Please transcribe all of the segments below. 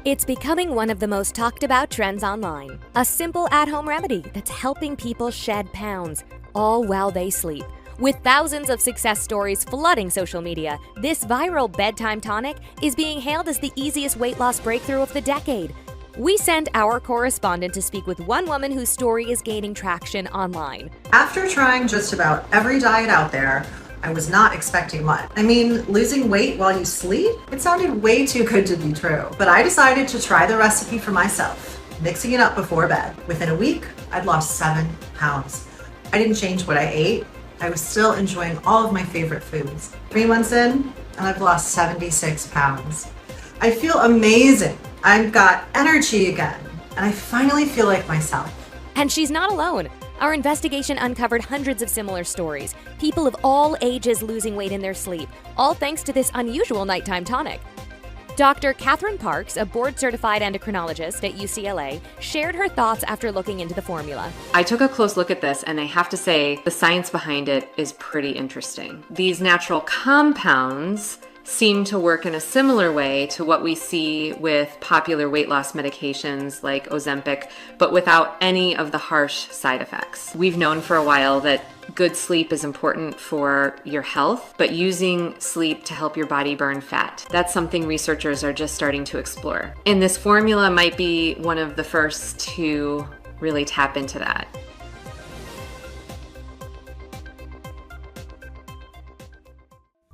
It's becoming one of the most talked about trends online. A simple at-home remedy that's helping people shed pounds, all while they sleep. With thousands of success stories flooding social media, this viral bedtime tonic is being hailed as the easiest weight loss breakthrough of the decade. We sent our correspondent to speak with one woman whose story is gaining traction online. After trying just about every diet out there, I was not expecting much. I mean, losing weight while you sleep? It sounded way too good to be true. But I decided to try the recipe for myself, mixing it up before bed. Within a week, I'd lost 7 pounds. I didn't change what I ate. I was still enjoying all of my favorite foods. 3 months in, and I've lost 76 pounds. I feel amazing. I've got energy again, and I finally feel like myself. And she's not alone. Our investigation uncovered hundreds of similar stories. People of all ages losing weight in their sleep, all thanks to this unusual nighttime tonic. Dr. Catherine Parks, a board-certified endocrinologist at UCLA, shared her thoughts after looking into the formula. I took a close look at this, and I have to say the science behind it is pretty interesting. These natural compounds seem to work in a similar way to what we see with popular weight loss medications like Ozempic, but without any of the harsh side effects. We've known for a while that good sleep is important for your health, but using sleep to help your body burn fat, that's something researchers are just starting to explore. And this formula might be one of the first to really tap into that.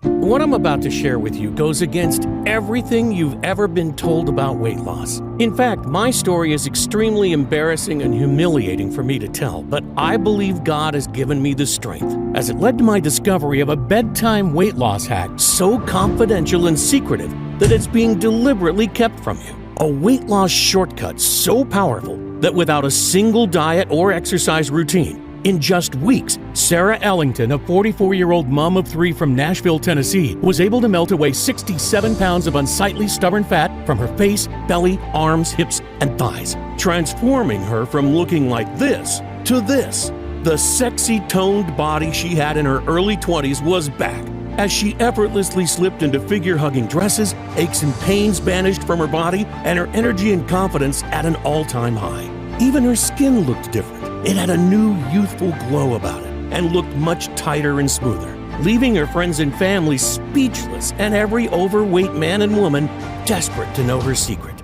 What I'm about to share with you goes against everything you've ever been told about weight loss. In fact, my story is extremely embarrassing and humiliating for me to tell, but I believe God has given me the strength, as it led to my discovery of a bedtime weight loss hack so confidential and secretive that it's being deliberately kept from you. A weight loss shortcut so powerful that without a single diet or exercise routine, in just weeks, Sarah Ellington, a 44-year-old mom of 3 from Nashville, Tennessee, was able to melt away 67 pounds of unsightly stubborn fat from her face, belly, arms, hips, and thighs, transforming her from looking like this to this. The sexy, toned body she had in her early 20s was back, as she effortlessly slipped into figure-hugging dresses, aches and pains vanished from her body, and her energy and confidence at an all-time high. Even her skin looked different. It had a new youthful glow about it and looked much tighter and smoother, leaving her friends and family speechless and every overweight man and woman desperate to know her secret.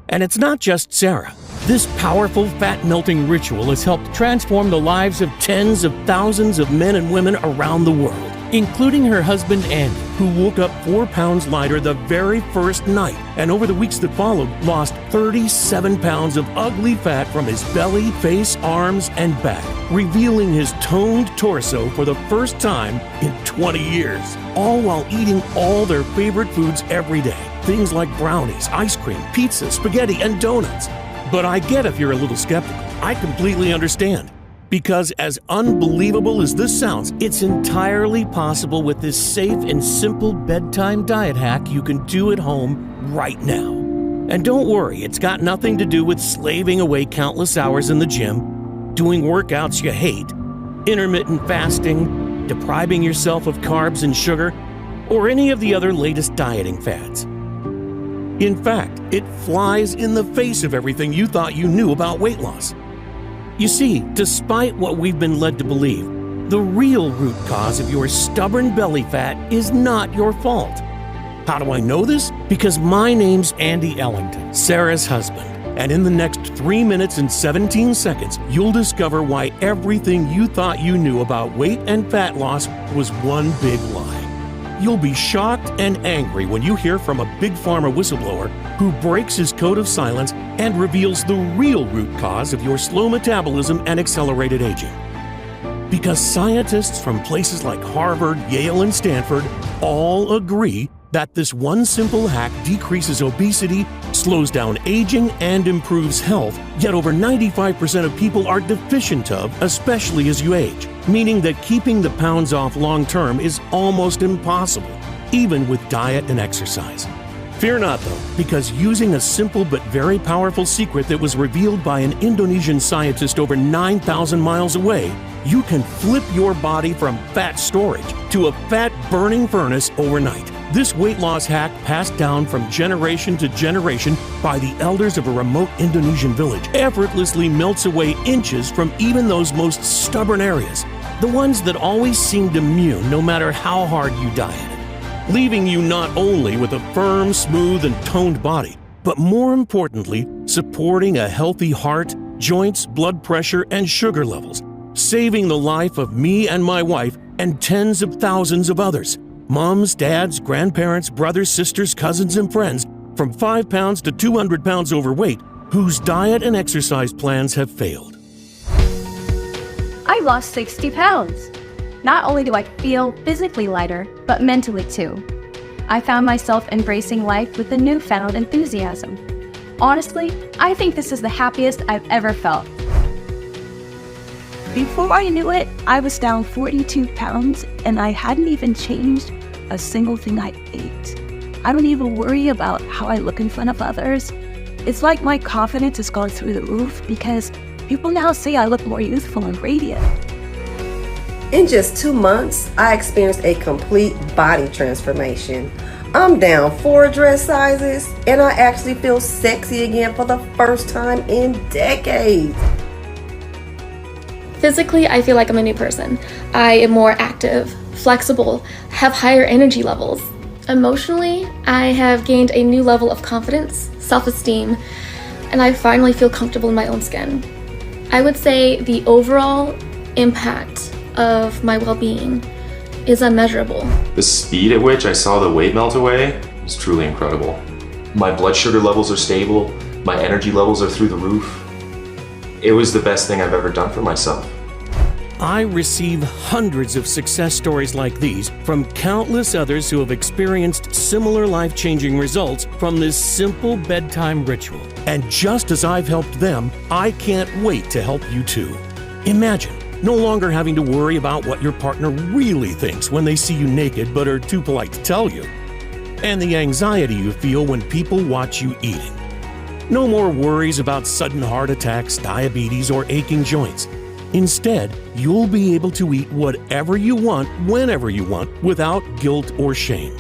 And it's not just Sarah. This powerful fat-melting ritual has helped transform the lives of tens of thousands of men and women around the world, including her husband Andy, who woke up 4 pounds lighter the very first night, and over the weeks that followed, lost 37 pounds of ugly fat from his belly, face, arms, and back, revealing his toned torso for the first time in 20 years, all while eating all their favorite foods every day. Things like brownies, ice cream, pizza, spaghetti, and donuts. But I get if you're a little skeptical. I completely understand. Because as unbelievable as this sounds, it's entirely possible with this safe and simple bedtime diet hack you can do at home right now. And don't worry, it's got nothing to do with slaving away countless hours in the gym, doing workouts you hate, intermittent fasting, depriving yourself of carbs and sugar, or any of the other latest dieting fads. In fact, it flies in the face of everything you thought you knew about weight loss. You see, despite what we've been led to believe, the real root cause of your stubborn belly fat is not your fault. How do I know this? Because my name's Andy Ellington, Sarah's husband, and in the next 3 minutes and 17 seconds, you'll discover why everything you thought you knew about weight and fat loss was one big lie. You'll be shocked and angry when you hear from a big pharma whistleblower who breaks his code of silence and reveals the real root cause of your slow metabolism and accelerated aging. Because scientists from places like Harvard, Yale, and Stanford all agree that this one simple hack decreases obesity, slows down aging, and improves health, yet over 95% of people are deficient of, especially as you age, meaning that keeping the pounds off long-term is almost impossible, even with diet and exercise. Fear not, though, because using a simple but very powerful secret that was revealed by an Indonesian scientist over 9,000 miles away, you can flip your body from fat storage to a fat-burning furnace overnight. This weight loss hack, passed down from generation to generation by the elders of a remote Indonesian village, effortlessly melts away inches from even those most stubborn areas, the ones that always seemed immune no matter how hard you dieted, leaving you not only with a firm, smooth, and toned body, but more importantly, supporting a healthy heart, joints, blood pressure, and sugar levels, saving the life of me and my wife and tens of thousands of others. Moms, dads, grandparents, brothers, sisters, cousins, and friends from 5 pounds to 200 pounds overweight whose diet and exercise plans have failed. I lost 60 pounds. Not only do I feel physically lighter, but mentally too. I found myself embracing life with a newfound enthusiasm. Honestly, I think this is the happiest I've ever felt. Before I knew it, I was down 42 pounds and I hadn't even changed a single thing I ate. I don't even worry about how I look in front of others. It's like my confidence has gone through the roof because people now say I look more youthful and radiant. In just 2 months, I experienced a complete body transformation. I'm down 4 dress sizes and I actually feel sexy again for the first time in decades. Physically, I feel like I'm a new person. I am more active, flexible, have higher energy levels. Emotionally, I have gained a new level of confidence, self-esteem, and I finally feel comfortable in my own skin. I would say the overall impact of my well-being is unmeasurable. The speed at which I saw the weight melt away was truly incredible. My blood sugar levels are stable, my energy levels are through the roof. It was the best thing I've ever done for myself. I receive hundreds of success stories like these from countless others who have experienced similar life-changing results from this simple bedtime ritual. And just as I've helped them, I can't wait to help you too. Imagine no longer having to worry about what your partner really thinks when they see you naked but are too polite to tell you, and the anxiety you feel when people watch you eating. No more worries about sudden heart attacks, diabetes, or aching joints. Instead, you'll be able to eat whatever you want, whenever you want, without guilt or shame.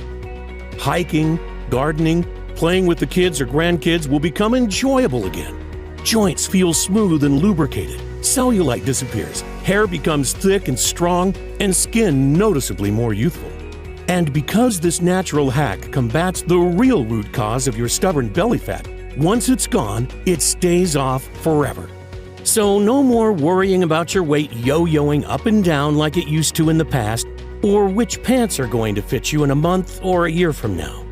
Hiking, gardening, playing with the kids or grandkids will become enjoyable again. Joints feel smooth and lubricated, cellulite disappears, hair becomes thick and strong, and skin noticeably more youthful. And because this natural hack combats the real root cause of your stubborn belly fat, once it's gone, it stays off forever. So no more worrying about your weight yo-yoing up and down like it used to in the past, or which pants are going to fit you in a month or a year from now.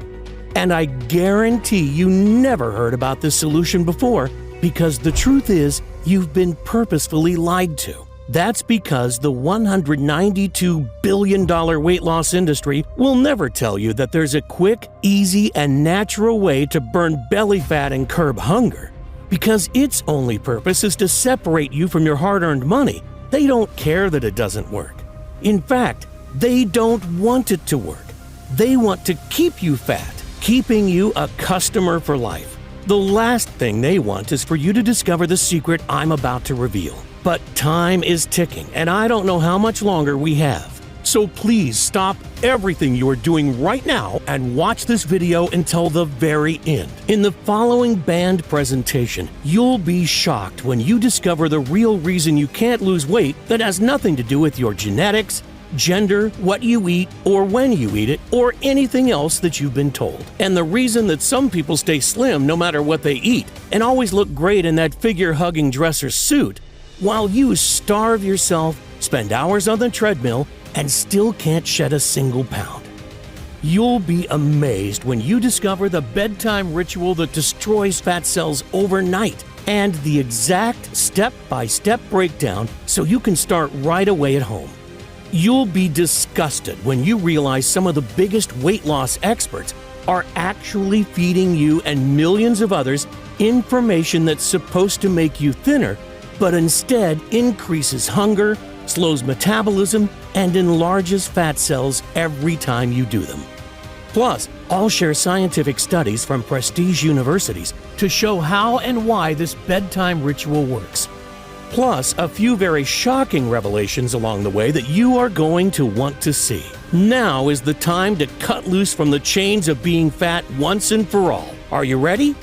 And I guarantee you never heard about this solution before, because the truth is, you've been purposefully lied to. That's because the $192 billion weight loss industry will never tell you that there's a quick, easy, and natural way to burn belly fat and curb hunger. Because its only purpose is to separate you from your hard-earned money. They don't care that it doesn't work. In fact, they don't want it to work. They want to keep you fat, keeping you a customer for life. The last thing they want is for you to discover the secret I'm about to reveal. But time is ticking, and I don't know how much longer we have. So please stop everything you are doing right now and watch this video until the very end. In the following band presentation, you'll be shocked when you discover the real reason you can't lose weight that has nothing to do with your genetics, gender, what you eat, or when you eat it, or anything else that you've been told. And the reason that some people stay slim no matter what they eat and always look great in that figure-hugging dress or suit, while you starve yourself, spend hours on the treadmill, and still can't shed a single pound. You'll be amazed when you discover the bedtime ritual that destroys fat cells overnight and the exact step-by-step breakdown so you can start right away at home. You'll be disgusted when you realize some of the biggest weight loss experts are actually feeding you and millions of others information that's supposed to make you thinner, but instead increases hunger, slows metabolism, and enlarges fat cells every time you do them. Plus, I'll share scientific studies from prestige universities to show how and why this bedtime ritual works. Plus, a few very shocking revelations along the way that you are going to want to see. Now is the time to cut loose from the chains of being fat once and for all. Are you ready?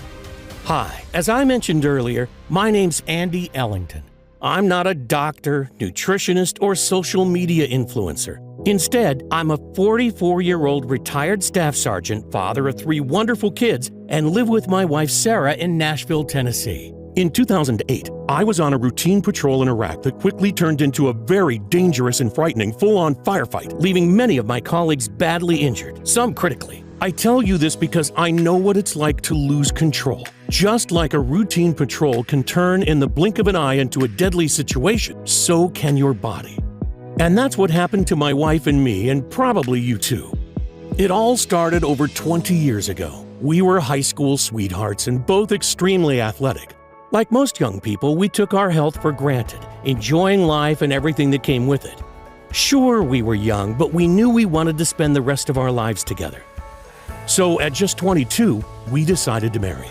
Hi, as I mentioned earlier, my name's Andy Ellington. I'm not a doctor, nutritionist, or social media influencer. Instead, I'm a 44-year-old retired staff sergeant, father of 3 wonderful kids, and live with my wife Sarah in Nashville, Tennessee. In 2008, I was on a routine patrol in Iraq that quickly turned into a very dangerous and frightening full-on firefight, leaving many of my colleagues badly injured, some critically. I tell you this because I know what it's like to lose control. Just like a routine patrol can turn in the blink of an eye into a deadly situation, so can your body. And that's what happened to my wife and me, and probably you too. It all started over 20 years ago. We were high school sweethearts and both extremely athletic. Like most young people, we took our health for granted, enjoying life and everything that came with it. Sure, we were young, but we knew we wanted to spend the rest of our lives together. So at just 22, we decided to marry.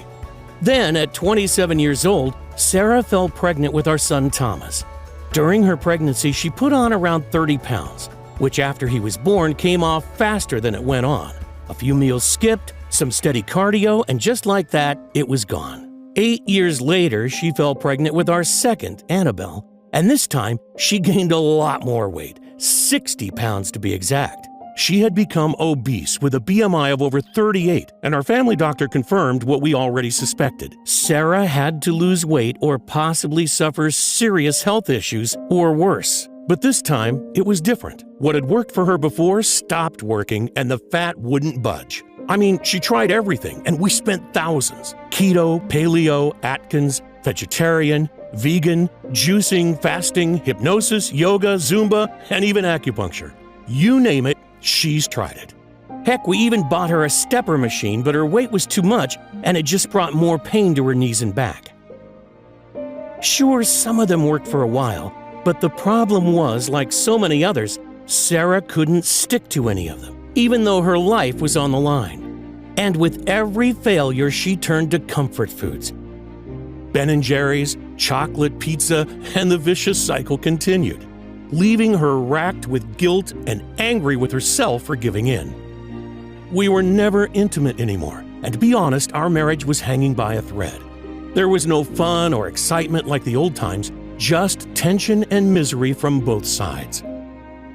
Then, at 27 years old, Sarah fell pregnant with our son Thomas. During her pregnancy, she put on around 30 pounds, which after he was born came off faster than it went on. A few meals skipped, some steady cardio, and just like that, it was gone. 8 years later, she fell pregnant with our second, Annabelle, and this time she gained a lot more weight, 60 pounds to be exact. She had become obese with a BMI of over 38, and our family doctor confirmed what we already suspected. Sarah had to lose weight or possibly suffer serious health issues or worse. But this time, it was different. What had worked for her before stopped working, and the fat wouldn't budge. I mean, she tried everything, and we spent thousands. Keto, paleo, Atkins, vegetarian, vegan, juicing, fasting, hypnosis, yoga, Zumba, and even acupuncture. You name it, she's tried it. Heck, we even bought her a stepper machine, but her weight was too much, and it just brought more pain to her knees and back. Sure, some of them worked for a while, but the problem was, like so many others, Sarah couldn't stick to any of them, even though her life was on the line. And with every failure, she turned to comfort foods. Ben & Jerry's, chocolate, pizza, and the vicious cycle continued, leaving her racked with guilt and angry with herself for giving in. We were never intimate anymore, and to be honest, our marriage was hanging by a thread. There was no fun or excitement like the old times, just tension and misery from both sides.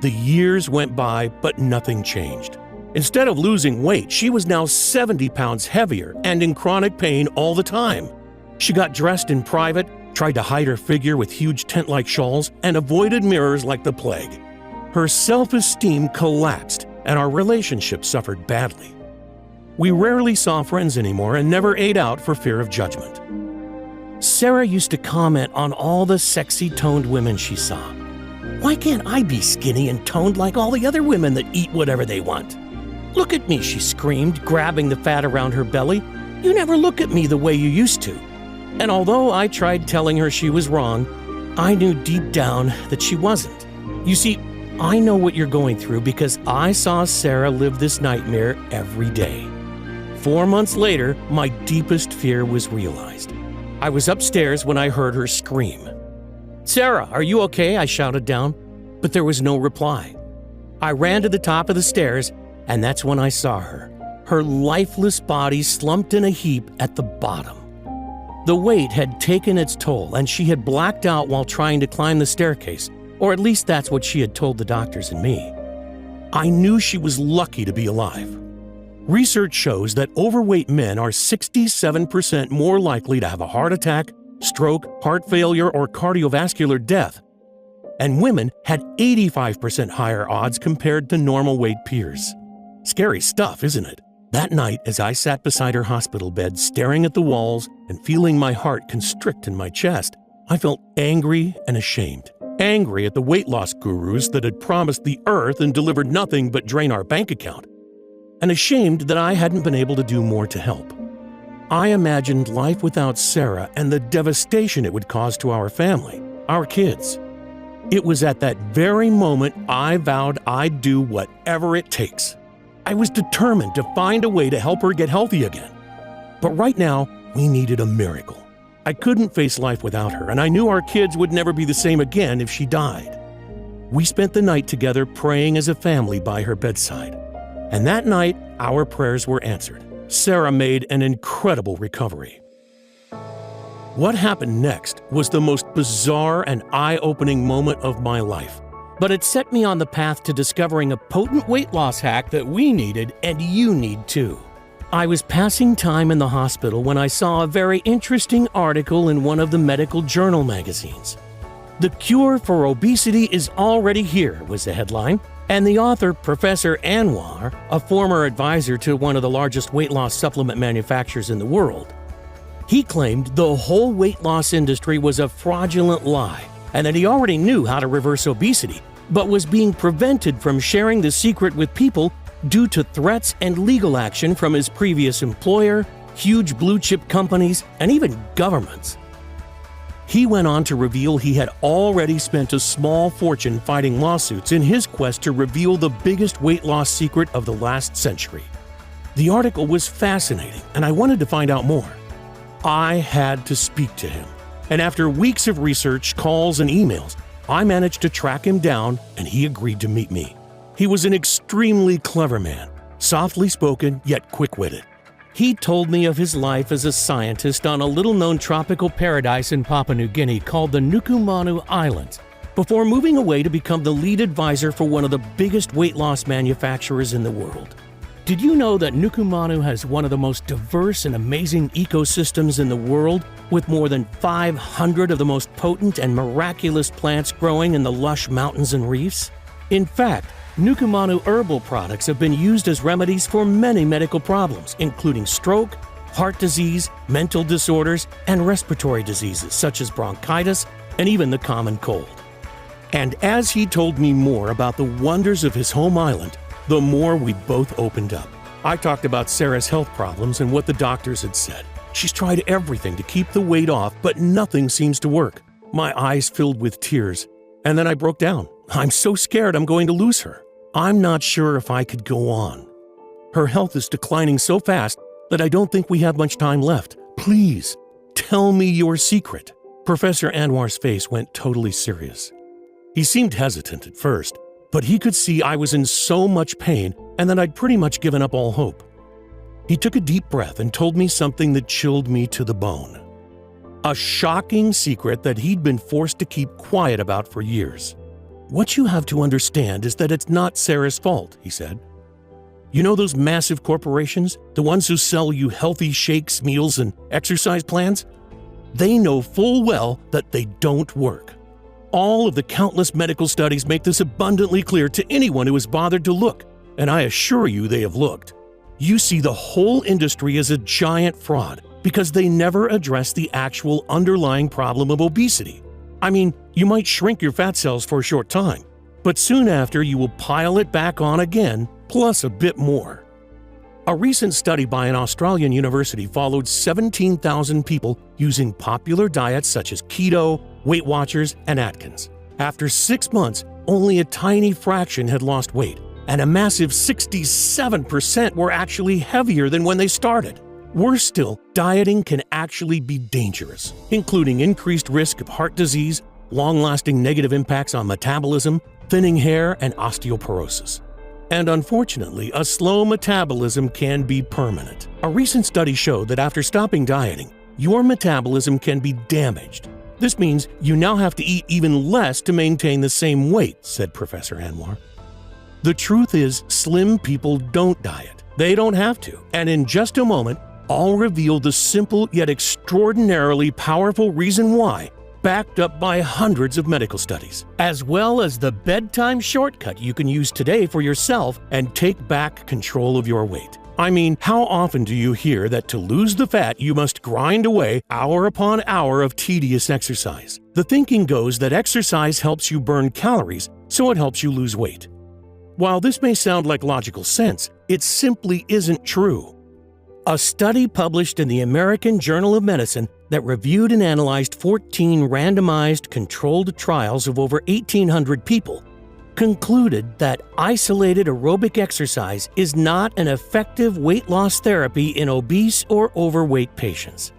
The years went by, but nothing changed. Instead of losing weight, she was now 70 pounds heavier and in chronic pain all the time. She got dressed in private, tried to hide her figure with huge tent-like shawls, and avoided mirrors like the plague. Her self-esteem collapsed, and our relationship suffered badly. We rarely saw friends anymore and never ate out for fear of judgment. Sarah used to comment on all the sexy toned women she saw. Why can't I be skinny and toned like all the other women that eat whatever they want? Look at me, she screamed, grabbing the fat around her belly. You never look at me the way you used to. And although I tried telling her she was wrong, I knew deep down that she wasn't. You see, I know what you're going through because I saw Sarah live this nightmare every day. 4 months later, my deepest fear was realized. I was upstairs when I heard her scream. "Sarah, are you okay?" I shouted down, but there was no reply. I ran to the top of the stairs, and that's when I saw her. Her lifeless body slumped in a heap at the bottom. The weight had taken its toll, and she had blacked out while trying to climb the staircase, or at least that's what she had told the doctors and me. I knew she was lucky to be alive. Research shows that overweight men are 67% more likely to have a heart attack, stroke, heart failure, or cardiovascular death. And women had 85% higher odds compared to normal weight peers. Scary stuff, isn't it? That night, as I sat beside her hospital bed, staring at the walls and feeling my heart constrict in my chest, I felt angry and ashamed. Angry at the weight loss gurus that had promised the earth and delivered nothing but drain our bank account. And ashamed that I hadn't been able to do more to help. I imagined life without Sarah and the devastation it would cause to our family, our kids. It was at that very moment I vowed I'd do whatever it takes. I was determined to find a way to help her get healthy again. But right now, we needed a miracle. I couldn't face life without her, and I knew our kids would never be the same again if she died. We spent the night together praying as a family by her bedside. And that night, our prayers were answered. Sarah made an incredible recovery. What happened next was the most bizarre and eye-opening moment of my life. But it set me on the path to discovering a potent weight loss hack that we needed and you need too. I was passing time in the hospital when I saw a very interesting article in one of the medical journal magazines. "The cure for obesity is already here," was the headline, and the author, Professor Anwar, a former advisor to one of the largest weight loss supplement manufacturers in the world, he claimed the whole weight loss industry was a fraudulent lie and that he already knew how to reverse obesity, but was being prevented from sharing the secret with people due to threats and legal action from his previous employer, huge blue-chip companies, and even governments. He went on to reveal he had already spent a small fortune fighting lawsuits in his quest to reveal the biggest weight loss secret of the last century. The article was fascinating, and I wanted to find out more. I had to speak to him, and after weeks of research, calls, and emails, I managed to track him down, and he agreed to meet me. He was an extremely clever man, softly spoken yet quick-witted. He told me of his life as a scientist on a little-known tropical paradise in Papua New Guinea called the Nukumanu Islands, before moving away to become the lead advisor for one of the biggest weight loss manufacturers in the world. Did you know that Nukumanu has one of the most diverse and amazing ecosystems in the world, with more than 500 of the most potent and miraculous plants growing in the lush mountains and reefs? In fact, Nukumanu herbal products have been used as remedies for many medical problems, including stroke, heart disease, mental disorders, and respiratory diseases such as bronchitis and even the common cold. And as he told me more about the wonders of his home island, the more we both opened up. I talked about Sarah's health problems and what the doctors had said. She's tried everything to keep the weight off, but nothing seems to work. My eyes filled with tears, and then I broke down. I'm so scared I'm going to lose her. I'm not sure if I could go on. Her health is declining so fast that I don't think we have much time left. Please, tell me your secret. Professor Anwar's face went totally serious. He seemed hesitant at first, but he could see I was in so much pain and that I'd pretty much given up all hope. He took a deep breath and told me something that chilled me to the bone. A shocking secret that he'd been forced to keep quiet about for years. "What you have to understand is that it's not Sarah's fault," he said. "You know those massive corporations, the ones who sell you healthy shakes, meals, and exercise plans? They know full well that they don't work. All of the countless medical studies make this abundantly clear to anyone who has bothered to look, and I assure you they have looked. You see the whole industry as a giant fraud because they never address the actual underlying problem of obesity. I mean, you might shrink your fat cells for a short time, but soon after you will pile it back on again, plus a bit more." A recent study by an Australian university followed 17,000 people using popular diets such as keto, Weight Watchers, and Atkins. After 6 months, only a tiny fraction had lost weight, and a massive 67% were actually heavier than when they started. Worse still, dieting can actually be dangerous, including increased risk of heart disease, long-lasting negative impacts on metabolism, thinning hair, and osteoporosis. And unfortunately, a slow metabolism can be permanent. A recent study showed that after stopping dieting, your metabolism can be damaged. This means you now have to eat even less to maintain the same weight, said Professor Anwar. The truth is, slim people don't diet. They don't have to. And in just a moment, I'll reveal the simple yet extraordinarily powerful reason why, backed up by hundreds of medical studies, as well as the bedtime shortcut you can use today for yourself and take back control of your weight. I mean, how often do you hear that to lose the fat you must grind away hour upon hour of tedious exercise? The thinking goes that exercise helps you burn calories, so it helps you lose weight. While this may sound like logical sense, it simply isn't true. A study published in the American Journal of Medicine that reviewed and analyzed 14 randomized controlled trials of over 1,800 people concluded that isolated aerobic exercise is not an effective weight loss therapy in obese or overweight patients.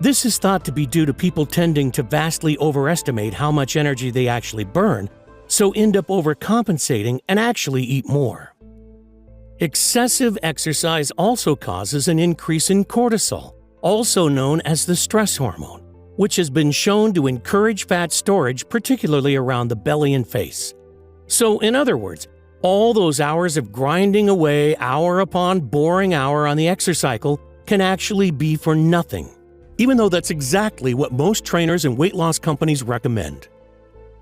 This is thought to be due to people tending to vastly overestimate how much energy they actually burn, so end up overcompensating and actually eat more. Excessive exercise also causes an increase in cortisol, also known as the stress hormone, which has been shown to encourage fat storage, particularly around the belly and face. So, in other words, all those hours of grinding away hour upon boring hour on the exercise cycle can actually be for nothing, even though that's exactly what most trainers and weight loss companies recommend.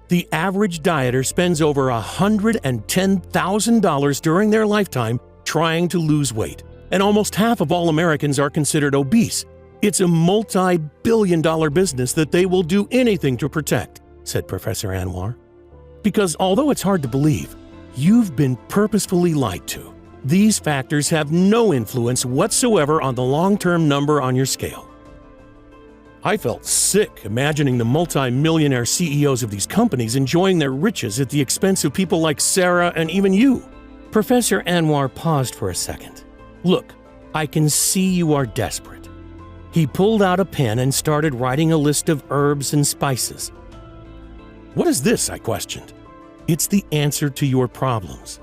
The average dieter spends over $110,000 during their lifetime trying to lose weight, and almost half of all Americans are considered obese. It's a multi-billion-dollar business that they will do anything to protect, said Professor Anwar. Because although it's hard to believe, you've been purposefully lied to. These factors have no influence whatsoever on the long-term number on your scale. I felt sick imagining the multi-millionaire CEOs of these companies enjoying their riches at the expense of people like Sarah and even you. Professor Anwar paused for a second. Look, I can see you are desperate. He pulled out a pen and started writing a list of herbs and spices. What is this? I questioned. It's the answer to your problems.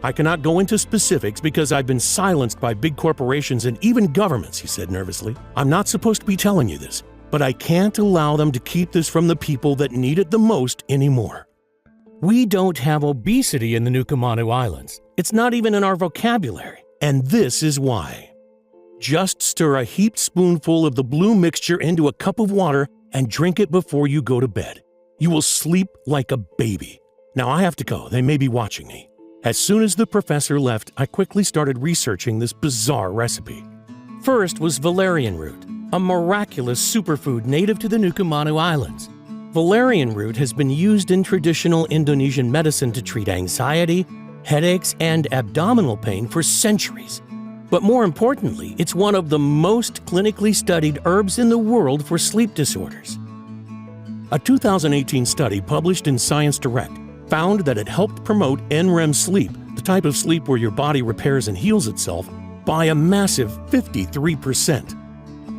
I cannot go into specifics because I've been silenced by big corporations and even governments, he said nervously. I'm not supposed to be telling you this, but I can't allow them to keep this from the people that need it the most anymore. We don't have obesity in the Nukumanu Islands. It's not even in our vocabulary. And this is why. Just stir a heaped spoonful of the blue mixture into a cup of water and drink it before you go to bed. You will sleep like a baby. Now I have to go. They may be watching me. As soon as the professor left, I quickly started researching this bizarre recipe. First was valerian root, a miraculous superfood native to the Nukumanu Islands. Valerian root has been used in traditional Indonesian medicine to treat anxiety, headaches, and abdominal pain for centuries. But more importantly, it's one of the most clinically studied herbs in the world for sleep disorders. A 2018 study published in Science Direct found that it helped promote NREM sleep, the type of sleep where your body repairs and heals itself, by a massive 53%.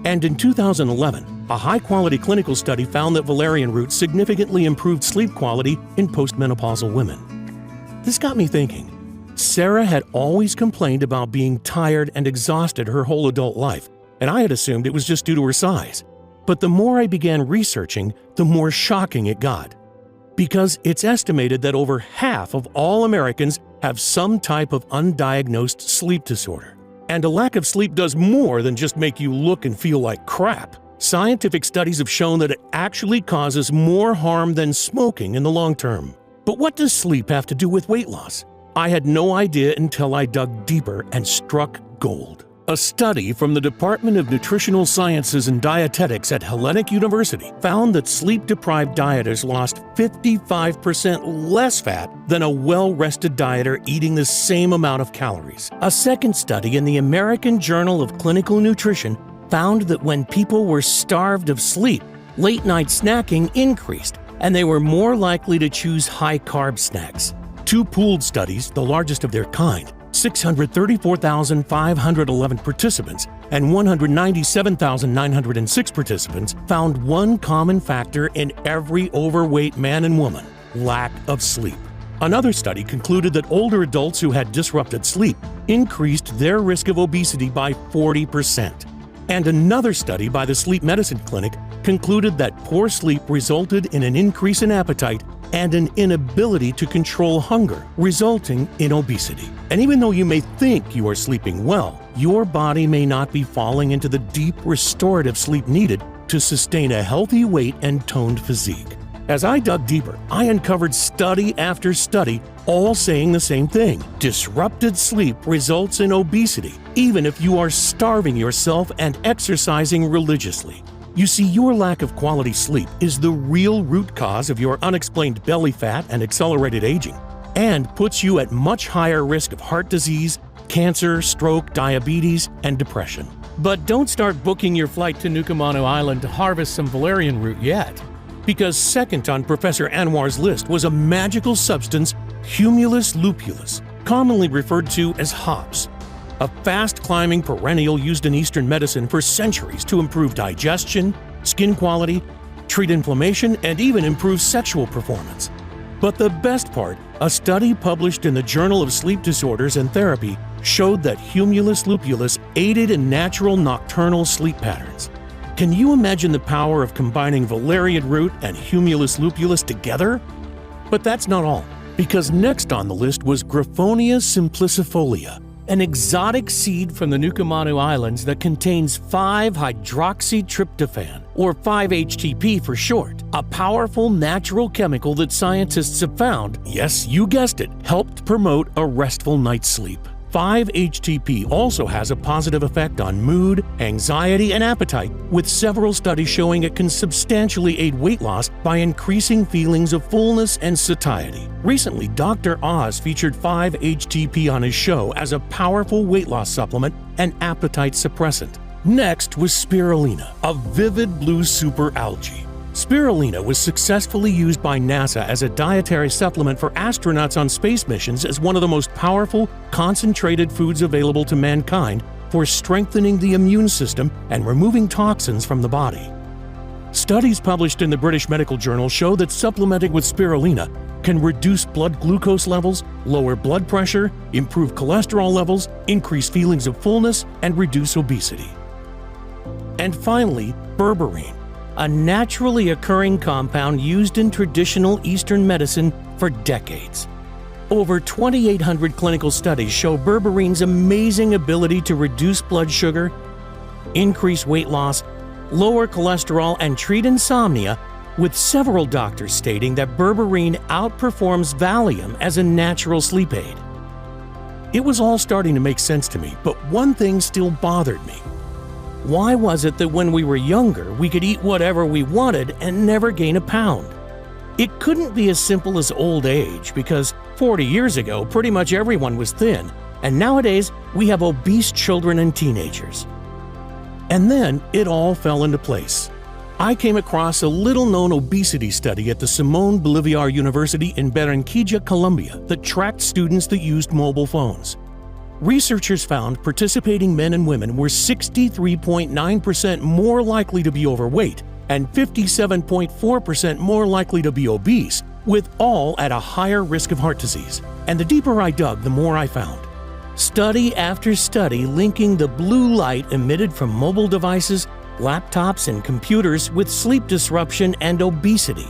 And in 2011, a high-quality clinical study found that valerian root significantly improved sleep quality in postmenopausal women. This got me thinking. Sarah had always complained about being tired and exhausted her whole adult life, and I had assumed it was just due to her size. But the more I began researching, the more shocking it got. Because it's estimated that over half of all Americans have some type of undiagnosed sleep disorder. And a lack of sleep does more than just make you look and feel like crap. Scientific studies have shown that it actually causes more harm than smoking in the long term. But what does sleep have to do with weight loss? I had no idea until I dug deeper and struck gold. A study from the Department of Nutritional Sciences and Dietetics at Hellenic University found that sleep-deprived dieters lost 55% less fat than a well-rested dieter eating the same amount of calories. A second study in the American Journal of Clinical Nutrition found that when people were starved of sleep, late-night snacking increased, and they were more likely to choose high-carb snacks. Two pooled studies, the largest of their kind, 634,511 participants and 197,906 participants found one common factor in every overweight man and woman: lack of sleep. Another study concluded that older adults who had disrupted sleep increased their risk of obesity by 40%. And another study by the Sleep Medicine Clinic concluded that poor sleep resulted in an increase in appetite and an inability to control hunger, resulting in obesity. And even though you may think you are sleeping well, your body may not be falling into the deep restorative sleep needed to sustain a healthy weight and toned physique. As I dug deeper, I uncovered study after study, all saying the same thing. Disrupted sleep results in obesity, even if you are starving yourself and exercising religiously. You see, your lack of quality sleep is the real root cause of your unexplained belly fat and accelerated aging, and puts you at much higher risk of heart disease, cancer, stroke, diabetes, and depression. But don't start booking your flight to Nukumanu Island to harvest some valerian root yet. because second on Professor Anwar's list was a magical substance, humulus lupulus, commonly referred to as hops, a fast-climbing perennial used in Eastern medicine for centuries to improve digestion, skin quality, treat inflammation, and even improve sexual performance. But the best part, a study published in the Journal of Sleep Disorders and Therapy showed that humulus lupulus aided in natural nocturnal sleep patterns. Can you imagine the power of combining valerian root and humulus lupulus together? But that's not all, because next on the list was Griffonia simplicifolia, an exotic seed from the Nukumanu Islands that contains 5-hydroxytryptophan, or 5-HTP for short, a powerful natural chemical that scientists have found, yes, you guessed it, helped promote a restful night's sleep. 5-HTP also has a positive effect on mood, anxiety, and appetite, with several studies showing it can substantially aid weight loss by increasing feelings of fullness and satiety. Recently, Dr. Oz featured 5-HTP on his show as a powerful weight loss supplement and appetite suppressant. Next was spirulina, a vivid blue superalgae. Spirulina was successfully used by NASA as a dietary supplement for astronauts on space missions as one of the most powerful, concentrated foods available to mankind for strengthening the immune system and removing toxins from the body. Studies published in the British Medical Journal show that supplementing with spirulina can reduce blood glucose levels, lower blood pressure, improve cholesterol levels, increase feelings of fullness, and reduce obesity. And finally, berberine, a naturally occurring compound used in traditional Eastern medicine for decades. Over 2,800 clinical studies show berberine's amazing ability to reduce blood sugar, increase weight loss, lower cholesterol, and treat insomnia, with several doctors stating that berberine outperforms Valium as a natural sleep aid. It was all starting to make sense to me, but one thing still bothered me. Why was it that when we were younger, we could eat whatever we wanted and never gain a pound? It couldn't be as simple as old age, because 40 years ago, pretty much everyone was thin, and nowadays we have obese children and teenagers. And then it all fell into place. I came across a little-known obesity study at the Simón Bolívar University in Barranquilla, Colombia, that tracked students that used mobile phones. Researchers found participating men and women were 63.9% more likely to be overweight and 57.4% more likely to be obese, with all at a higher risk of heart disease. And the deeper I dug, the more I found. Study after study linking the blue light emitted from mobile devices, laptops, and computers with sleep disruption and obesity.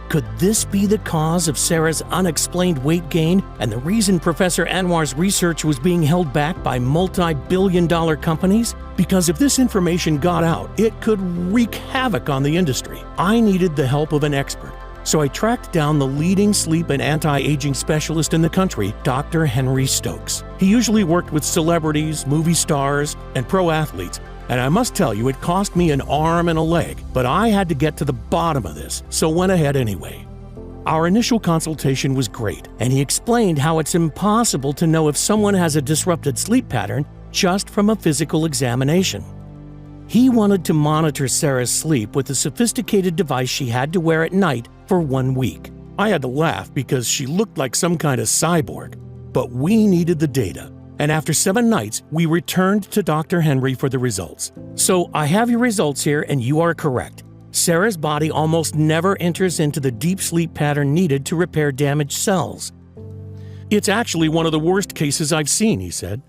Could this be the cause of Sarah's unexplained weight gain and the reason Professor Anwar's research was being held back by multi-billion-dollar companies? Because if this information got out, it could wreak havoc on the industry. I needed the help of an expert, so I tracked down the leading sleep and anti-aging specialist in the country, Dr. Henry Stokes. He usually worked with celebrities, movie stars, and pro athletes, and I must tell you, it cost me an arm and a leg, but I had to get to the bottom of this, so went ahead anyway. Our initial consultation was great, and he explained how it's impossible to know if someone has a disrupted sleep pattern just from a physical examination. He wanted to monitor Sarah's sleep with a sophisticated device she had to wear at night for 1 week. I had to laugh because she looked like some kind of cyborg, but we needed the data. And after 7 nights, we returned to Dr. Henry for the results. So I have your results here, and you are correct. Sarah's body almost never enters into the deep sleep pattern needed to repair damaged cells. It's actually one of the worst cases I've seen, he said.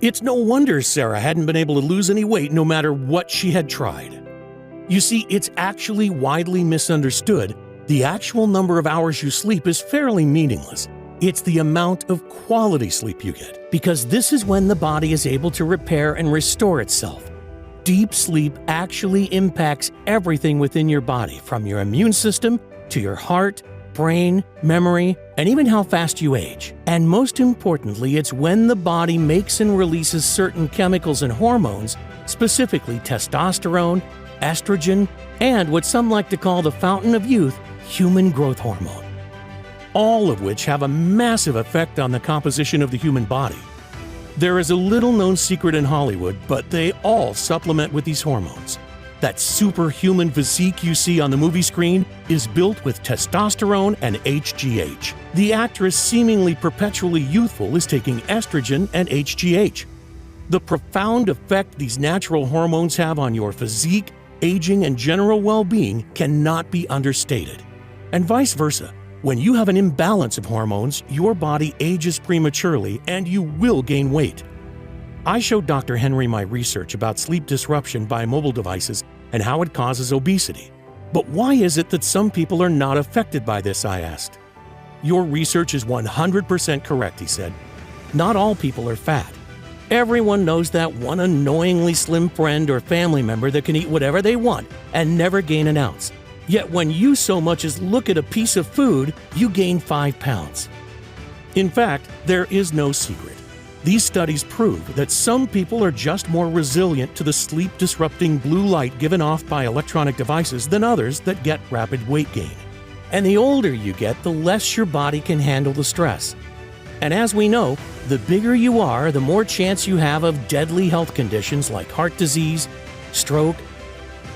It's no wonder Sarah hadn't been able to lose any weight no matter what she had tried. You see, it's actually widely misunderstood. The actual number of hours you sleep is fairly meaningless. It's the amount of quality sleep you get, because this is when the body is able to repair and restore itself. Deep sleep actually impacts everything within your body, from your immune system to your heart, brain, memory, and even how fast you age. And most importantly, it's when the body makes and releases certain chemicals and hormones, specifically testosterone, estrogen, and what some like to call the fountain of youth, human growth hormone. All of which have a massive effect on the composition of the human body. There is a little-known secret in Hollywood, but they all supplement with these hormones. That superhuman physique you see on the movie screen is built with testosterone and HGH. The actress, seemingly perpetually youthful, is taking estrogen and HGH. The profound effect these natural hormones have on your physique, aging, and general well-being cannot be understated. And vice versa. When you have an imbalance of hormones, your body ages prematurely and you will gain weight. I showed Dr. Henry my research about sleep disruption by mobile devices and how it causes obesity. But why is it that some people are not affected by this, I asked. Your research is 100% correct, he said. Not all people are fat. Everyone knows that one annoyingly slim friend or family member that can eat whatever they want and never gain an ounce. Yet when you so much as look at a piece of food, you gain 5 pounds. In fact, there is no secret. These studies prove that some people are just more resilient to the sleep-disrupting blue light given off by electronic devices than others that get rapid weight gain. And the older you get, the less your body can handle the stress. And as we know, the bigger you are, the more chance you have of deadly health conditions like heart disease, stroke,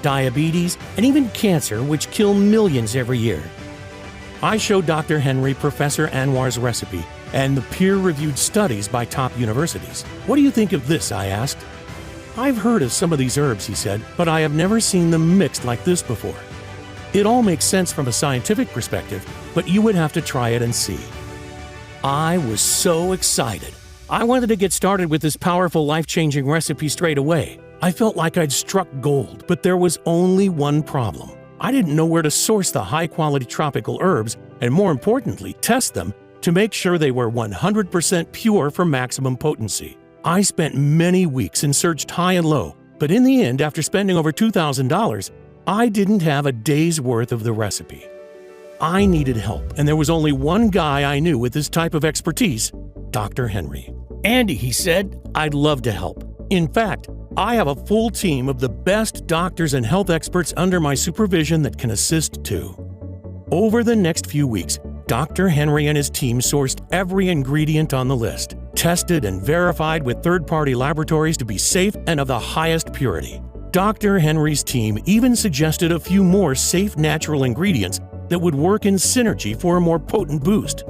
diabetes, and even cancer, which kill millions every year. I showed Dr. Henry Professor Anwar's recipe and the peer-reviewed studies by top universities. What do you think of this, I asked. I've heard of some of these herbs, he said, but I have never seen them mixed like this before. It all makes sense from a scientific perspective, but you would have to try it and see. I was so excited. I wanted to get started with this powerful, life-changing recipe straight away. I felt like I'd struck gold, but there was only one problem. I didn't know where to source the high-quality tropical herbs, and more importantly, test them to make sure they were 100% pure for maximum potency. I spent many weeks and searched high and low, but in the end, after spending over $2,000, I didn't have a day's worth of the recipe. I needed help, and there was only one guy I knew with this type of expertise, Dr. Henry. Andy, he said, I'd love to help. In fact, I have a full team of the best doctors and health experts under my supervision that can assist too. Over the next few weeks, Dr. Henry and his team sourced every ingredient on the list, tested and verified with third-party laboratories to be safe and of the highest purity. Dr. Henry's team even suggested a few more safe natural ingredients that would work in synergy for a more potent boost.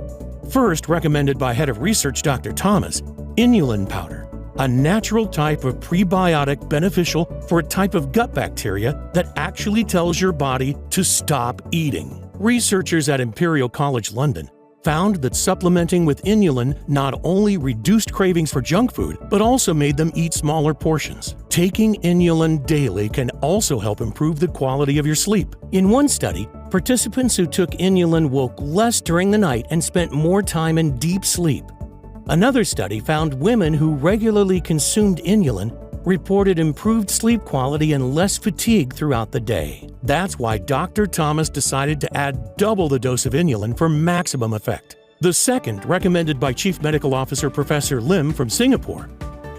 First recommended by Head of Research Dr. Thomas, inulin powder, a natural type of prebiotic beneficial for a type of gut bacteria that actually tells your body to stop eating. Researchers at Imperial College London found that supplementing with inulin not only reduced cravings for junk food, but also made them eat smaller portions. Taking inulin daily can also help improve the quality of your sleep. In one study, participants who took inulin woke less during the night and spent more time in deep sleep. Another study found women who regularly consumed inulin reported improved sleep quality and less fatigue throughout the day. That's why Dr. Thomas decided to add double the dose of inulin for maximum effect. The second, recommended by Chief Medical Officer Professor Lim from Singapore,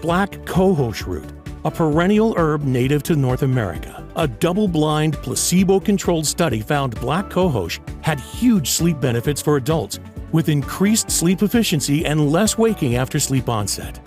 black cohosh root, a perennial herb native to North America. A double-blind, placebo-controlled study found black cohosh had huge sleep benefits for adults, with increased sleep efficiency and less waking after sleep onset.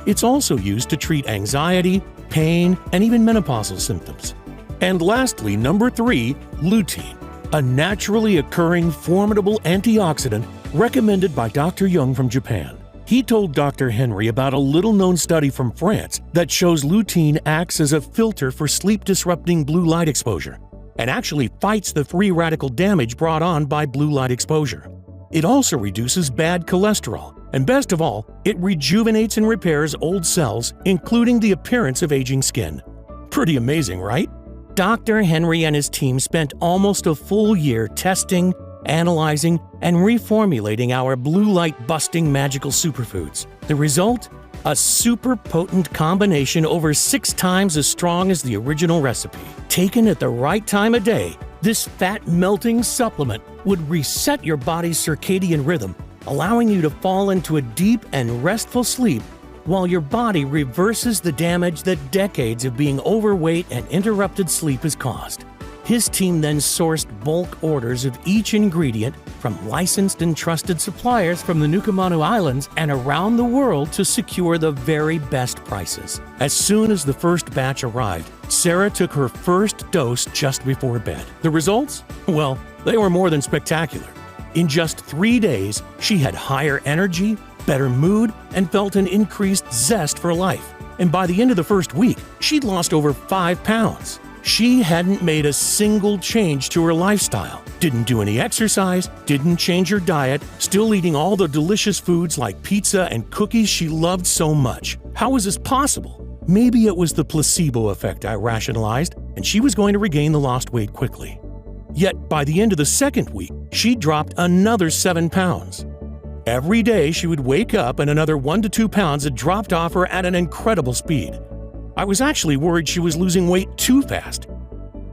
It's also used to treat anxiety, pain, and even menopausal symptoms. And lastly, number 3, lutein, a naturally occurring formidable antioxidant recommended by Dr. Young from Japan. He told Dr. Henry about a little-known study from France that shows lutein acts as a filter for sleep-disrupting blue light exposure and actually fights the free radical damage brought on by blue light exposure. It also reduces bad cholesterol, and best of all, it rejuvenates and repairs old cells, including the appearance of aging skin. Pretty amazing, right? Dr. Henry and his team spent almost a full year testing, analyzing, and reformulating our blue light-busting magical superfoods. The result? A super potent combination over 6 times as strong as the original recipe. Taken at the right time of day, this fat-melting supplement would reset your body's circadian rhythm, allowing you to fall into a deep and restful sleep while your body reverses the damage that decades of being overweight and interrupted sleep has caused. His team then sourced bulk orders of each ingredient from licensed and trusted suppliers from the Nukumanu Islands and around the world to secure the very best prices. As soon as the first batch arrived, Sarah took her first dose just before bed. The results? Well, they were more than spectacular. In just 3 days, she had higher energy, better mood, and felt an increased zest for life. And by the end of the first week, she'd lost over 5 pounds. She hadn't made a single change to her lifestyle, didn't do any exercise, didn't change her diet, still eating all the delicious foods like pizza and cookies she loved so much. How was this possible? Maybe it was the placebo effect, I rationalized, and she was going to regain the lost weight quickly. Yet by the end of the second week, she dropped another 7 pounds. Every day she would wake up and another 1 to 2 pounds had dropped off her at an incredible speed. I was actually worried she was losing weight too fast.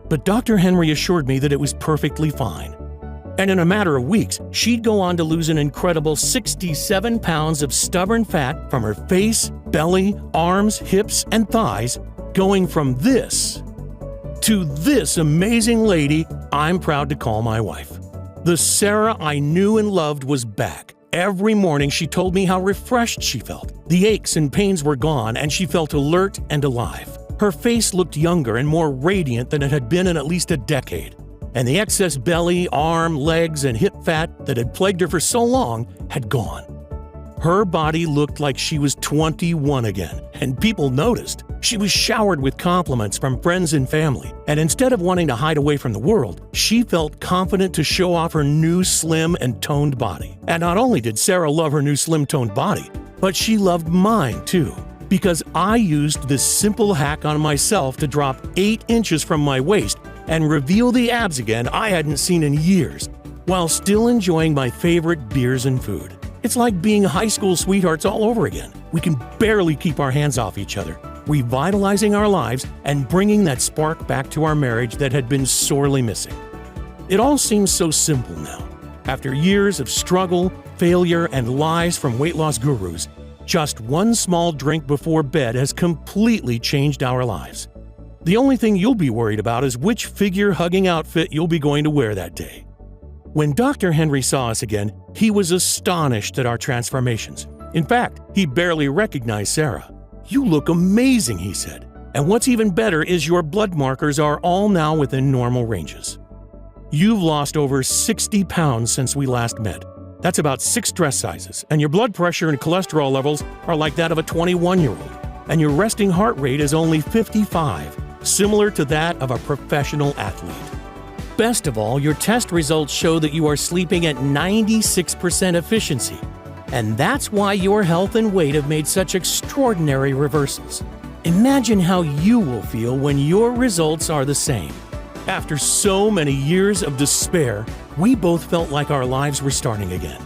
But Dr. Henry assured me that it was perfectly fine. And in a matter of weeks, she'd go on to lose an incredible 67 pounds of stubborn fat from her face, belly, arms, hips, and thighs, going from this to this amazing lady I'm proud to call my wife. The Sarah I knew and loved was back. Every morning she told me how refreshed she felt. The aches and pains were gone and she felt alert and alive. Her face looked younger and more radiant than it had been in at least a decade. And the excess belly, arm, legs, and hip fat that had plagued her for so long had gone. Her body looked like she was 21 again, and people noticed. She was showered with compliments from friends and family, and instead of wanting to hide away from the world, she felt confident to show off her new slim and toned body. And not only did Sarah love her new slim-toned body, but she loved mine too, because I used this simple hack on myself to drop 8 inches from my waist and reveal the abs again I hadn't seen in years, while still enjoying my favorite beers and food. It's like being high school sweethearts all over again. We can barely keep our hands off each other, revitalizing our lives and bringing that spark back to our marriage that had been sorely missing. It all seems so simple now. After years of struggle, failure, and lies from weight loss gurus, just one small drink before bed has completely changed our lives. The only thing you'll be worried about is which figure-hugging outfit you'll be going to wear that day. When Dr. Henry saw us again, he was astonished at our transformations. In fact, he barely recognized Sarah. "You look amazing," he said. "And what's even better is your blood markers are all now within normal ranges. You've lost over 60 pounds since we last met. That's about 6 dress sizes, and your blood pressure and cholesterol levels are like that of a 21-year-old. And your resting heart rate is only 55, similar to that of a professional athlete. Best of all, your test results show that you are sleeping at 96% efficiency. And that's why your health and weight have made such extraordinary reversals. Imagine how you will feel when your results are the same." After so many years of despair, we both felt like our lives were starting again.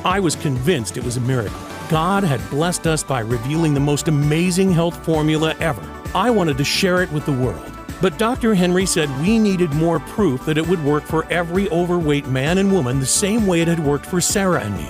I was convinced it was a miracle. God had blessed us by revealing the most amazing health formula ever. I wanted to share it with the world. But Dr. Henry said we needed more proof that it would work for every overweight man and woman the same way it had worked for Sarah and me.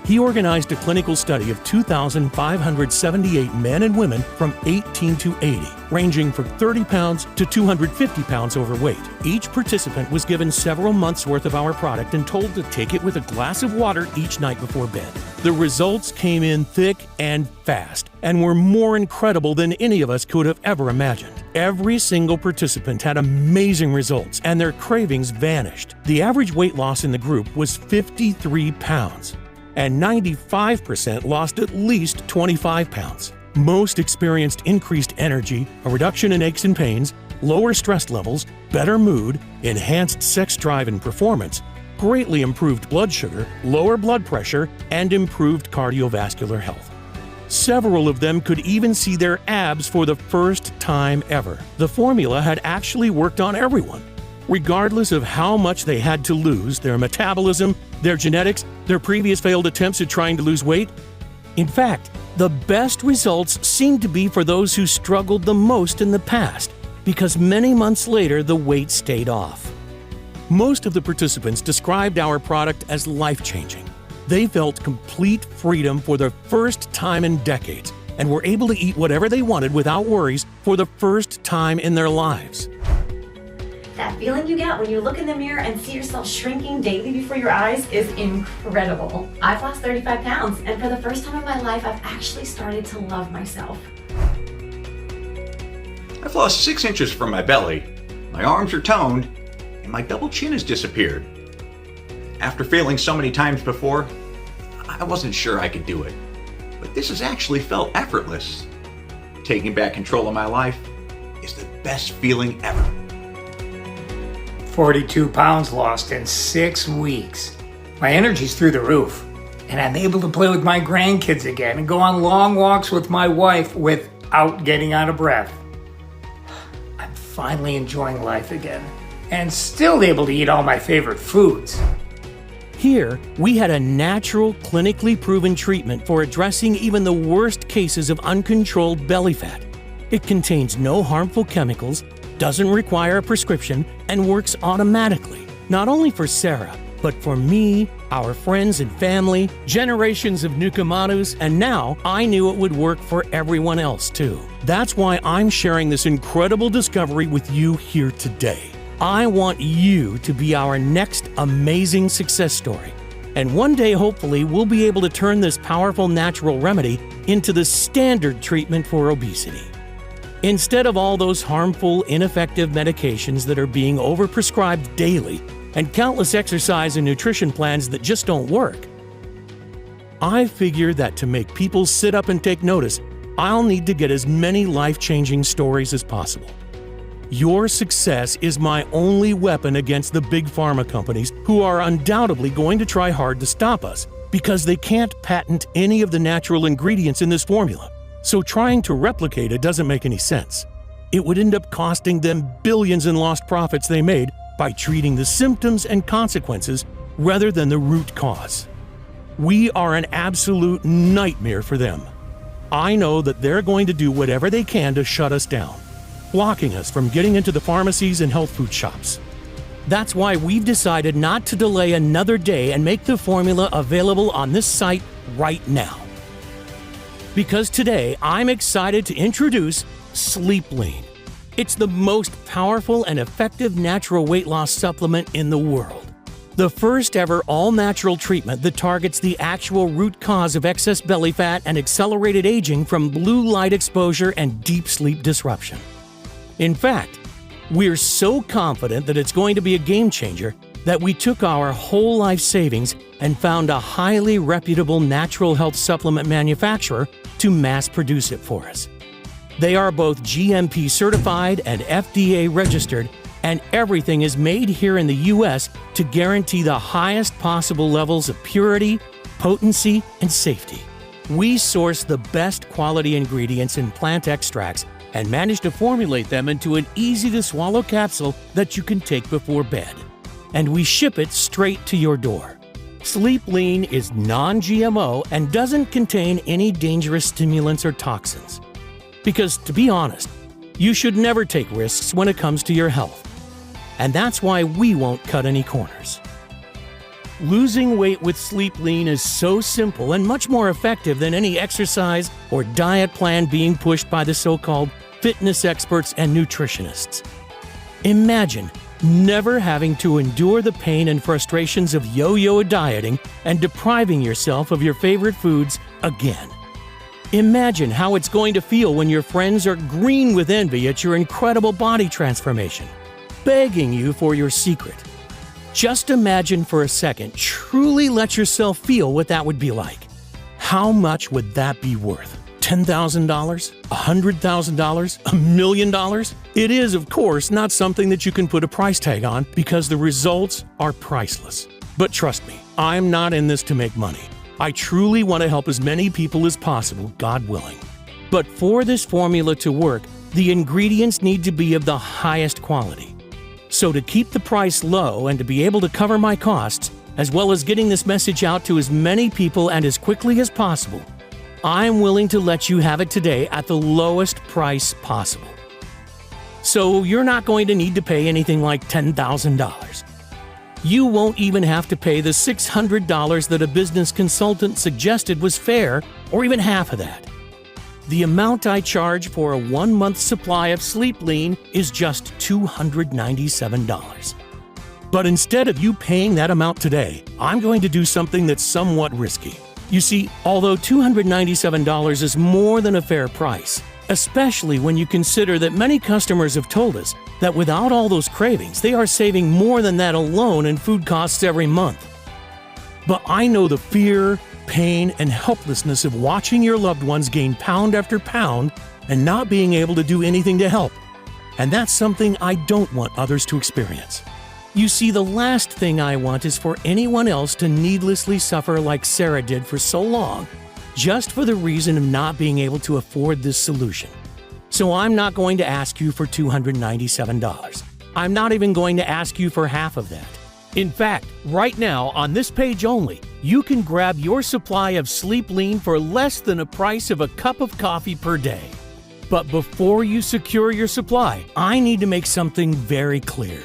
He organized a clinical study of 2,578 men and women from 18 to 80, ranging from 30 pounds to 250 pounds overweight. Each participant was given several months' worth of our product and told to take it with a glass of water each night before bed. The results came in thick and fast and were more incredible than any of us could have ever imagined. Every single participant had amazing results and their cravings vanished. The average weight loss in the group was 53 pounds. And 95% lost at least 25 pounds. Most experienced increased energy, a reduction in aches and pains, lower stress levels, better mood, enhanced sex drive and performance, greatly improved blood sugar, lower blood pressure, and improved cardiovascular health. Several of them could even see their abs for the first time ever. The formula had actually worked on everyone. Regardless of how much they had to lose, their metabolism, their genetics, their previous failed attempts at trying to lose weight. In fact, the best results seemed to be for those who struggled the most in the past, because many months later the weight stayed off. Most of the participants described our product as life-changing. They felt complete freedom for the first time in decades and were able to eat whatever they wanted without worries for the first time in their lives. That feeling you get when you look in the mirror and see yourself shrinking daily before your eyes is incredible. I've lost 35 pounds, and for the first time in my life, I've actually started to love myself. I've lost 6 inches from my belly, my arms are toned, and my double chin has disappeared. After failing so many times before, I wasn't sure I could do it. But this has actually felt effortless. Taking back control of my life is the best feeling ever. 42 pounds lost in 6 weeks. My energy's through the roof, and I'm able to play with my grandkids again and go on long walks with my wife without getting out of breath. I'm finally enjoying life again, and still able to eat all my favorite foods. Here, we had a natural, clinically proven treatment for addressing even the worst cases of uncontrolled belly fat. It contains no harmful chemicals, doesn't require a prescription, and works automatically, not only for Sarah, but for me, our friends and family, generations of Nukamanus, and now I knew it would work for everyone else too. That's why I'm sharing this incredible discovery with you here today. I want you to be our next amazing success story. And one day, hopefully, we'll be able to turn this powerful natural remedy into the standard treatment for obesity. Instead of all those harmful, ineffective medications that are being overprescribed daily and countless exercise and nutrition plans that just don't work, I figure that to make people sit up and take notice, I'll need to get as many life-changing stories as possible. Your success is my only weapon against the big pharma companies who are undoubtedly going to try hard to stop us because they can't patent any of the natural ingredients in this formula. So trying to replicate it doesn't make any sense. It would end up costing them billions in lost profits they made by treating the symptoms and consequences rather than the root cause. We are an absolute nightmare for them. I know that they're going to do whatever they can to shut us down, blocking us from getting into the pharmacies and health food shops. That's why we've decided not to delay another day and make the formula available on this site right now. Because today, I'm excited to introduce Sleep Lean. It's the most powerful and effective natural weight loss supplement in the world. The first ever all-natural treatment that targets the actual root cause of excess belly fat and accelerated aging from blue light exposure and deep sleep disruption. In fact, we're so confident that it's going to be a game changer that we took our whole life savings and found a highly reputable natural health supplement manufacturer to mass produce it for us. They are both GMP certified and FDA registered, and everything is made here in the US to guarantee the highest possible levels of purity, potency, and safety. We source the best quality ingredients in plant extracts and manage to formulate them into an easy-to-swallow capsule that you can take before bed. And we ship it straight to your door. Sleep Lean is non-GMO and doesn't contain any dangerous stimulants or toxins. Because, to be honest, you should never take risks when it comes to your health. And that's why we won't cut any corners. Losing weight with Sleep Lean is so simple and much more effective than any exercise or diet plan being pushed by the so-called fitness experts and nutritionists. Imagine never having to endure the pain and frustrations of yo-yo dieting and depriving yourself of your favorite foods again. Imagine how it's going to feel when your friends are green with envy at your incredible body transformation, begging you for your secret. Just imagine for a second, truly let yourself feel what that would be like. How much would that be worth? $10,000? $100,000? $1 million? It is, of course, not something that you can put a price tag on because the results are priceless. But trust me, I'm not in this to make money. I truly want to help as many people as possible, God willing. But for this formula to work, the ingredients need to be of the highest quality. So to keep the price low and to be able to cover my costs, as well as getting this message out to as many people and as quickly as possible, I'm willing to let you have it today at the lowest price possible. So you're not going to need to pay anything like $10,000. You won't even have to pay the $600 that a business consultant suggested was fair, or even half of that. The amount I charge for a 1-month supply of Sleep Lean is just $297. But instead of you paying that amount today, I'm going to do something that's somewhat risky. You see, although $297 is more than a fair price, especially when you consider that many customers have told us that without all those cravings, they are saving more than that alone in food costs every month. But I know the fear, pain, and helplessness of watching your loved ones gain pound after pound and not being able to do anything to help. And that's something I don't want others to experience. You see, the last thing I want is for anyone else to needlessly suffer like Sarah did for so long, just for the reason of not being able to afford this solution. So I'm not going to ask you for $297. I'm not even going to ask you for half of that. In fact, right now, on this page only, you can grab your supply of Sleep Lean for less than the price of a cup of coffee per day. But before you secure your supply, I need to make something very clear.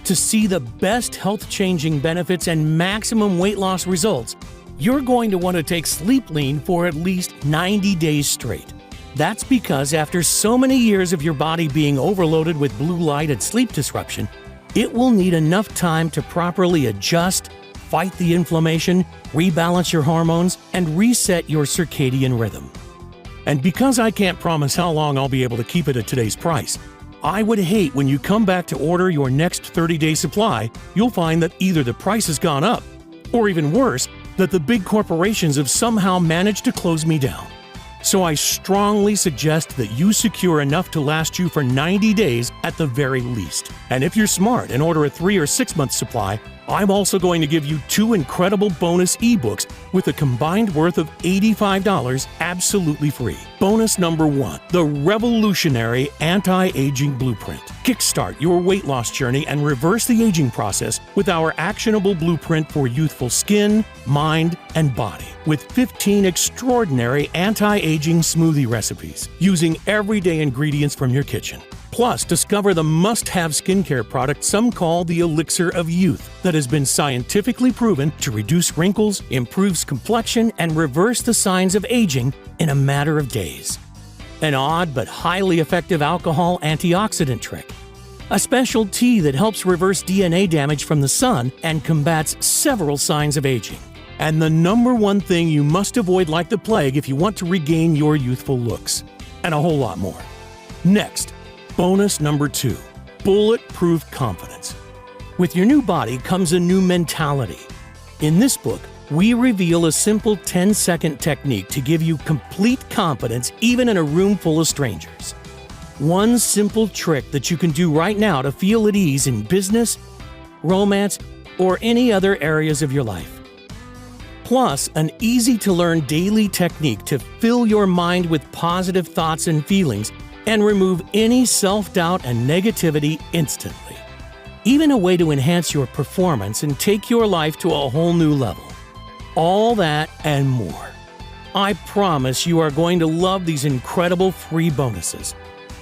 To see the best health-changing benefits and maximum weight loss results, you're going to want to take Sleep Lean for at least 90 days straight. That's because after so many years of your body being overloaded with blue light and sleep disruption, it will need enough time to properly adjust, fight the inflammation, rebalance your hormones, and reset your circadian rhythm. And because I can't promise how long I'll be able to keep it at today's price, I would hate when you come back to order your next 30-day supply, you'll find that either the price has gone up, or even worse, that the big corporations have somehow managed to close me down. So I strongly suggest that you secure enough to last you for 90 days at the very least. And if you're smart and order a 3 or 6 month supply, I'm also going to give you 2 incredible bonus ebooks with a combined worth of $85 absolutely free. Bonus number 1, the revolutionary anti-aging blueprint. Kickstart your weight loss journey and reverse the aging process with our actionable blueprint for youthful skin, mind, and body. With 15 extraordinary anti-aging smoothie recipes using everyday ingredients from your kitchen. Plus, discover the must-have skincare product some call the elixir of youth that has been scientifically proven to reduce wrinkles, improves complexion, and reverse the signs of aging in a matter of days. An odd but highly effective alcohol antioxidant trick. A special tea that helps reverse DNA damage from the sun and combats several signs of aging. And the number one thing you must avoid like the plague if you want to regain your youthful looks. And a whole lot more. Next, bonus number 2, bulletproof confidence. With your new body comes a new mentality. In this book, we reveal a simple 10-second technique to give you complete confidence even in a room full of strangers. One simple trick that you can do right now to feel at ease in business, romance, or any other areas of your life. Plus, an easy-to-learn daily technique to fill your mind with positive thoughts and feelings and remove any self-doubt and negativity instantly. Even a way to enhance your performance and take your life to a whole new level. All that and more. I promise you are going to love these incredible free bonuses.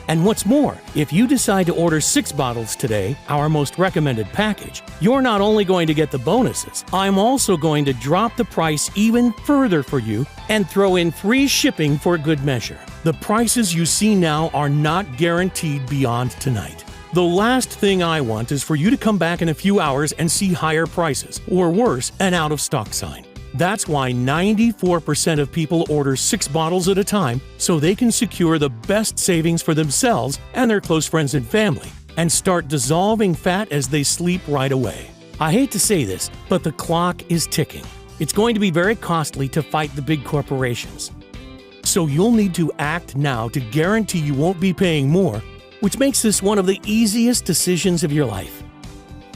And what's more, if you decide to order 6 bottles today, our most recommended package, you're not only going to get the bonuses, I'm also going to drop the price even further for you and throw in free shipping for good measure. The prices you see now are not guaranteed beyond tonight. The last thing I want is for you to come back in a few hours and see higher prices, or worse, an out-of-stock sign. That's why 94% of people order 6 bottles at a time so they can secure the best savings for themselves and their close friends and family and start dissolving fat as they sleep right away. I hate to say this, but the clock is ticking. It's going to be very costly to fight the big corporations. So you'll need to act now to guarantee you won't be paying more, which makes this one of the easiest decisions of your life.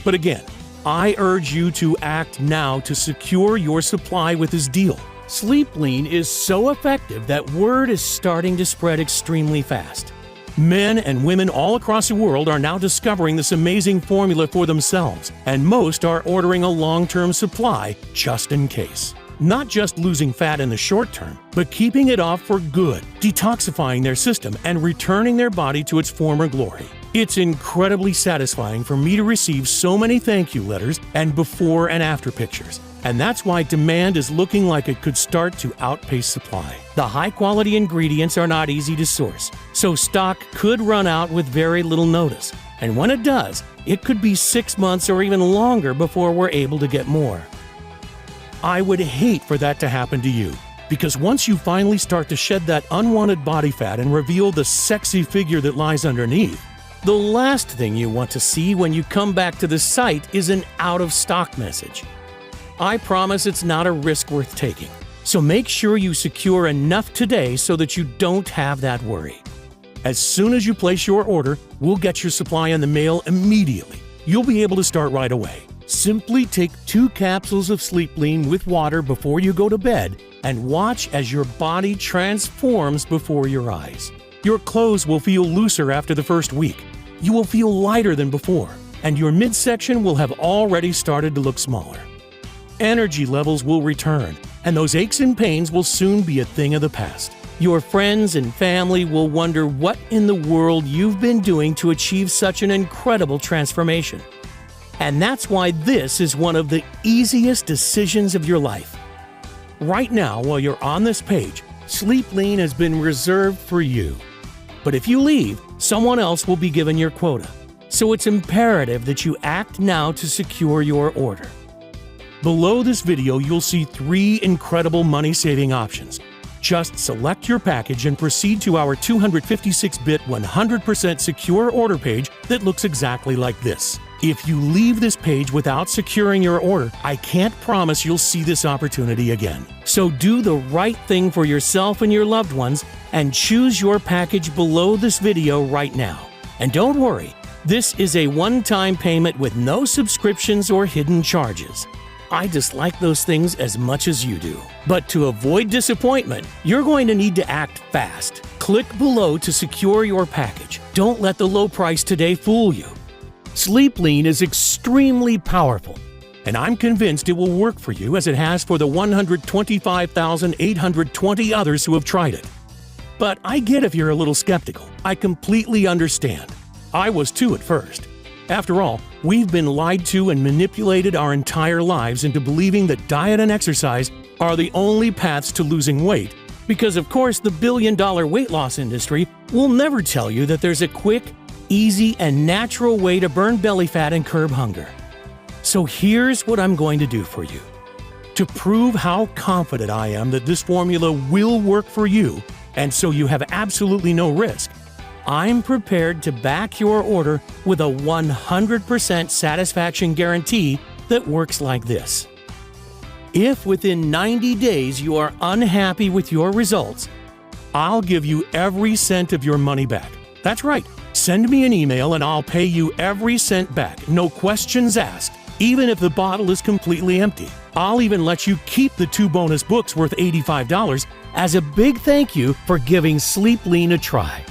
But again, I urge you to act now to secure your supply with this deal. Sleep Lean is so effective that word is starting to spread extremely fast. Men and women all across the world are now discovering this amazing formula for themselves, and most are ordering a long-term supply just in case. Not just losing fat in the short term, but keeping it off for good, detoxifying their system, and returning their body to its former glory. It's incredibly satisfying for me to receive so many thank you letters and before and after pictures. And that's why demand is looking like it could start to outpace supply. The high-quality ingredients are not easy to source, so stock could run out with very little notice. And when it does, it could be 6 months or even longer before we're able to get more. I would hate for that to happen to you, because once you finally start to shed that unwanted body fat and reveal the sexy figure that lies underneath, the last thing you want to see when you come back to the site is an out-of-stock message. I promise it's not a risk worth taking, so make sure you secure enough today so that you don't have that worry. As soon as you place your order, we'll get your supply in the mail immediately. You'll be able to start right away. Simply take 2 capsules of Sleep Lean with water before you go to bed and watch as your body transforms before your eyes. Your clothes will feel looser after the first week. You will feel lighter than before, and your midsection will have already started to look smaller. Energy levels will return, and those aches and pains will soon be a thing of the past. Your friends and family will wonder what in the world you've been doing to achieve such an incredible transformation. And that's why this is one of the easiest decisions of your life. Right now, while you're on this page, Sleep Lean has been reserved for you. But if you leave, someone else will be given your quota. So it's imperative that you act now to secure your order. Below this video, you'll see 3 incredible money-saving options. Just select your package and proceed to our 256-bit 100% secure order page that looks exactly like this. If you leave this page without securing your order, I can't promise you'll see this opportunity again. So do the right thing for yourself and your loved ones and choose your package below this video right now. And don't worry, this is a one-time payment with no subscriptions or hidden charges. I dislike those things as much as you do. But to avoid disappointment, you're going to need to act fast. Click below to secure your package. Don't let the low price today fool you. Sleep Lean is extremely powerful, and I'm convinced it will work for you as it has for the 125,820 others who have tried it. But I get if you're a little skeptical. I completely understand. I was too at first. After all, we've been lied to and manipulated our entire lives into believing that diet and exercise are the only paths to losing weight, because of course the billion-dollar weight loss industry will never tell you that there's a quick, easy, and natural way to burn belly fat and curb hunger. So here's what I'm going to do for you. To prove how confident I am that this formula will work for you, and so you have absolutely no risk, I'm prepared to back your order with a 100% satisfaction guarantee that works like this. If within 90 days you are unhappy with your results, I'll give you every cent of your money back. That's right. Send me an email and I'll pay you every cent back, no questions asked, even if the bottle is completely empty. I'll even let you keep the 2 bonus books worth $85 as a big thank you for giving Sleep Lean a try.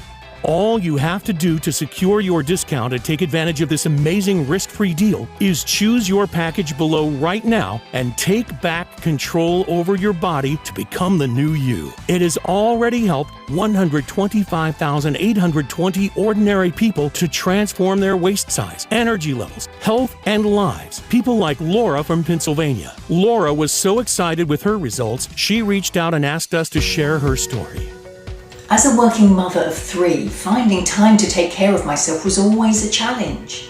All you have to do to secure your discount and take advantage of this amazing risk-free deal is choose your package below right now and take back control over your body to become the new you. It has already helped 125,820 ordinary people to transform their waist size, energy levels, health, and lives. People like Laura from Pennsylvania. Laura was so excited with her results, she reached out and asked us to share her story. As a working mother of 3, finding time to take care of myself was always a challenge.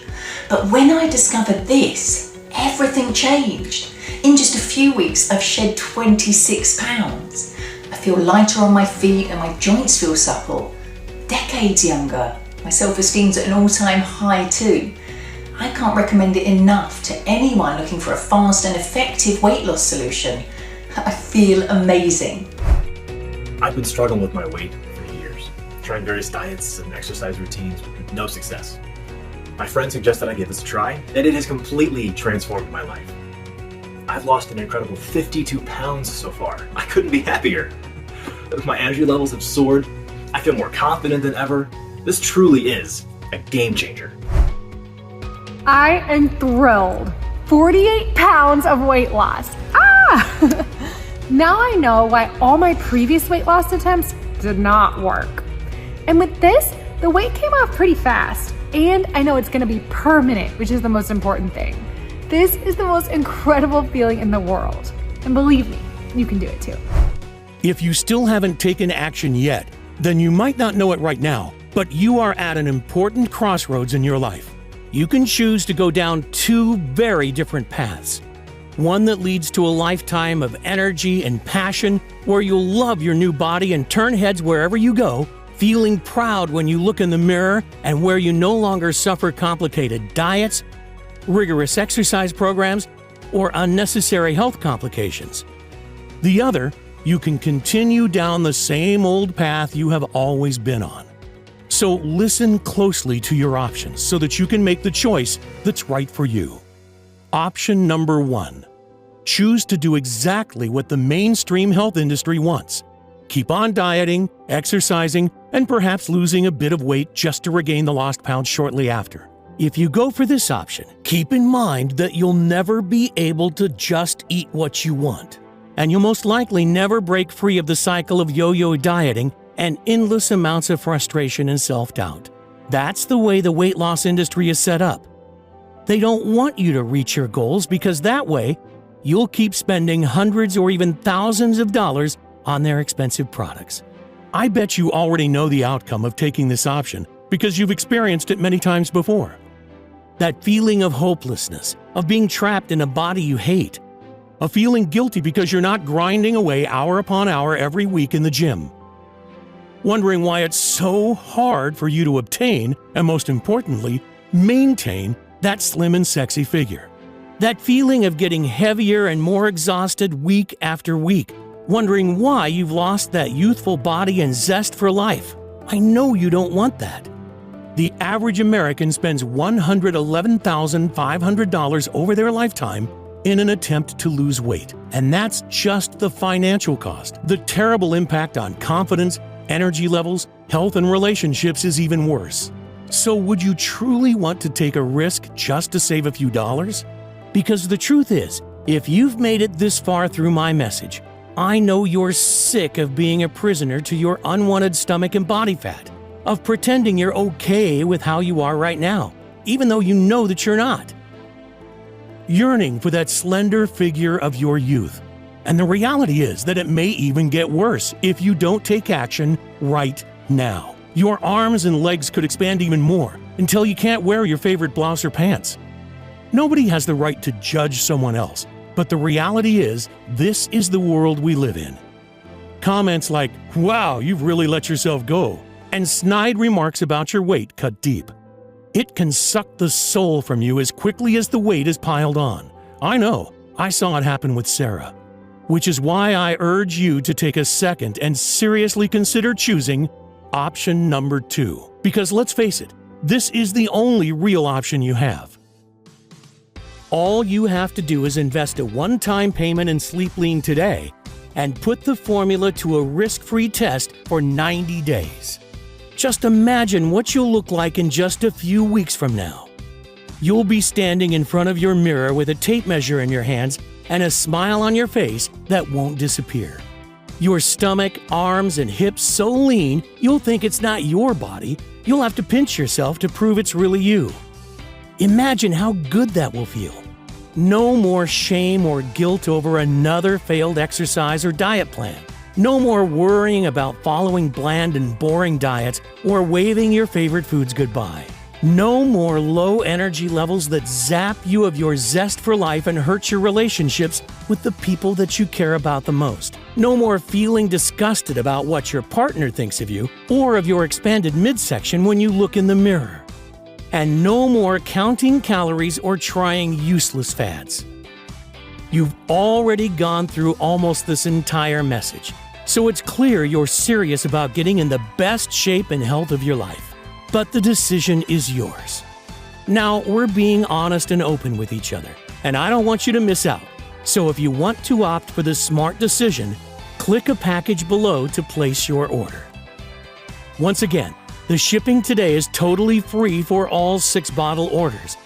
But when I discovered this, everything changed. In just a few weeks, I've shed 26 pounds. I feel lighter on my feet and my joints feel supple. Decades younger. My self-esteem's at an all-time high too. I can't recommend it enough to anyone looking for a fast and effective weight loss solution. I feel amazing. I've been struggling with my weight for years, trying various diets and exercise routines with no success. My friend suggested I give this a try, and it has completely transformed my life. I've lost an incredible 52 pounds so far. I couldn't be happier. My energy levels have soared. I feel more confident than ever. This truly is a game changer. I am thrilled. 48 pounds of weight loss. Now I know why all my previous weight loss attempts did not work. And with this, the weight came off pretty fast. And I know it's gonna be permanent, which is the most important thing. This is the most incredible feeling in the world. And believe me, you can do it too. If you still haven't taken action yet, then you might not know it right now, but you are at an important crossroads in your life. You can choose to go down two very different paths. One that leads to a lifetime of energy and passion, where you'll love your new body and turn heads wherever you go, feeling proud when you look in the mirror, and where you no longer suffer complicated diets, rigorous exercise programs, or unnecessary health complications. The other, you can continue down the same old path you have always been on. So listen closely to your options so that you can make the choice that's right for you. Option number 1. Choose to do exactly what the mainstream health industry wants. Keep on dieting, exercising, and perhaps losing a bit of weight just to regain the lost pounds shortly after. If you go for this option, keep in mind that you'll never be able to just eat what you want. And you'll most likely never break free of the cycle of yo-yo dieting and endless amounts of frustration and self-doubt. That's the way the weight loss industry is set up. They don't want you to reach your goals because that way, you'll keep spending hundreds or even thousands of dollars on their expensive products. I bet you already know the outcome of taking this option because you've experienced it many times before. That feeling of hopelessness, of being trapped in a body you hate, of feeling guilty because you're not grinding away hour upon hour every week in the gym, wondering why it's so hard for you to obtain, and most importantly, maintain that slim and sexy figure. That feeling of getting heavier and more exhausted week after week, wondering why you've lost that youthful body and zest for life. I know you don't want that. The average American spends $111,500 over their lifetime in an attempt to lose weight. And that's just the financial cost. The terrible impact on confidence, energy levels, health, and relationships is even worse. So would you truly want to take a risk just to save a few dollars? Because the truth is, if you've made it this far through my message, I know you're sick of being a prisoner to your unwanted stomach and body fat, of pretending you're okay with how you are right now, even though you know that you're not. Yearning for that slender figure of your youth. And the reality is that it may even get worse if you don't take action right now. Your arms and legs could expand even more until you can't wear your favorite blouse or pants. Nobody has the right to judge someone else, but the reality is this is the world we live in. Comments like, "Wow, you've really let yourself go," and snide remarks about your weight cut deep. It can suck the soul from you as quickly as the weight is piled on. I know, I saw it happen with Sarah. Which is why I urge you to take a second and seriously consider choosing option number 2. Because let's face it, this is the only real option you have. All you have to do is invest a one-time payment in Sleep Lean today and put the formula to a risk-free test for 90 days. Just imagine what you'll look like in just a few weeks from now. You'll be standing in front of your mirror with a tape measure in your hands and a smile on your face that won't disappear. Your stomach, arms, and hips so lean, you'll think it's not your body. You'll have to pinch yourself to prove it's really you. Imagine how good that will feel. No more shame or guilt over another failed exercise or diet plan. No more worrying about following bland and boring diets or waving your favorite foods goodbye. No more low energy levels that zap you of your zest for life and hurt your relationships with the people that you care about the most. No more feeling disgusted about what your partner thinks of you or of your expanded midsection when you look in the mirror. And no more counting calories or trying useless fads. You've already gone through almost this entire message, so it's clear you're serious about getting in the best shape and health of your life. But the decision is yours. Now, we're being honest and open with each other, and I don't want you to miss out. So if you want to opt for the smart decision, click a package below to place your order. Once again, the shipping today is totally free for all 6-bottle orders,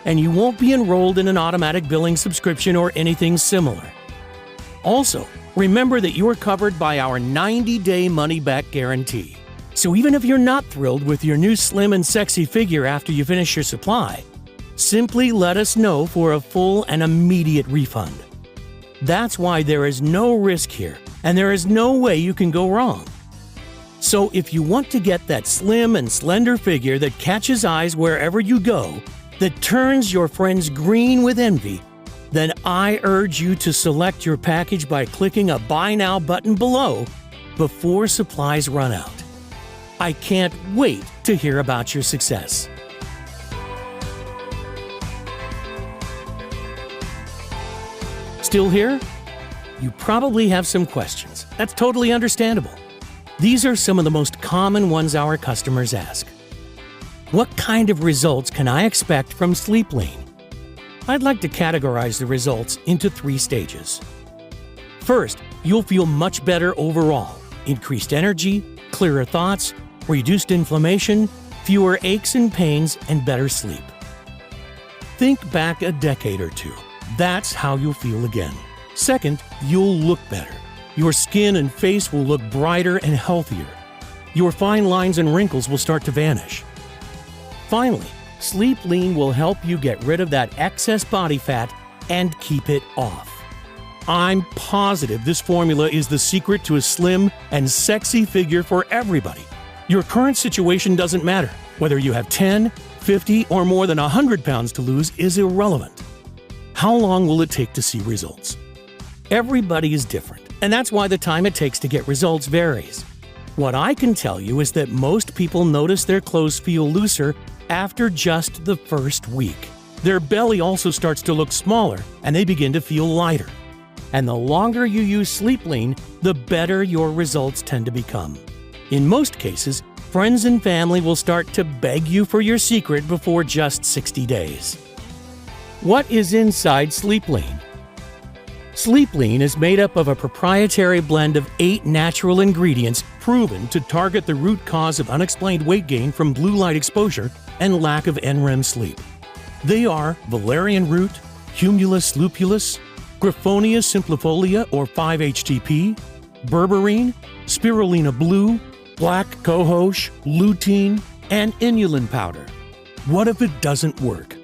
and you won't be enrolled in an automatic billing subscription or anything similar. Also, remember that you are covered by our 90-day money-back guarantee. So even if you're not thrilled with your new slim and sexy figure after you finish your supply, Simply let us know for a full and immediate refund. That's why there is no risk here, and there is no way you can go wrong. So if you want to get that slim and slender figure that catches eyes wherever you go, that turns your friends green with envy, then I urge you to select your package by clicking a Buy Now button below before supplies run out. I can't wait to hear about your success. Still here? You probably have some questions. That's totally understandable. These are some of the most common ones our customers ask. What kind of results can I expect from Sleep Lean? I'd like to categorize the results into 3 stages. First, you'll feel much better overall. Increased energy, clearer thoughts, reduced inflammation, fewer aches and pains, and better sleep. Think back a decade or 2. That's how you'll feel again. Second, you'll look better. Your skin and face will look brighter and healthier. Your fine lines and wrinkles will start to vanish. Finally, Sleep Lean will help you get rid of that excess body fat and keep it off. I'm positive this formula is the secret to a slim and sexy figure for everybody. Your current situation doesn't matter. Whether you have 10, 50, or more than 100 pounds to lose is irrelevant. How long will it take to see results? Everybody is different, and that's why the time it takes to get results varies. What I can tell you is that most people notice their clothes feel looser after just the first week. Their belly also starts to look smaller, and they begin to feel lighter. And the longer you use Sleep Lean, the better your results tend to become. In most cases, friends and family will start to beg you for your secret before just 60 days. What is inside Sleep Lean? Sleep Lean is made up of a proprietary blend of 8 natural ingredients proven to target the root cause of unexplained weight gain from blue light exposure and lack of NREM sleep. They are valerian root, humulus lupulus, Griffonia simplifolia or 5-HTP, berberine, spirulina blue, black cohosh, lutein, and inulin powder. What if it doesn't work?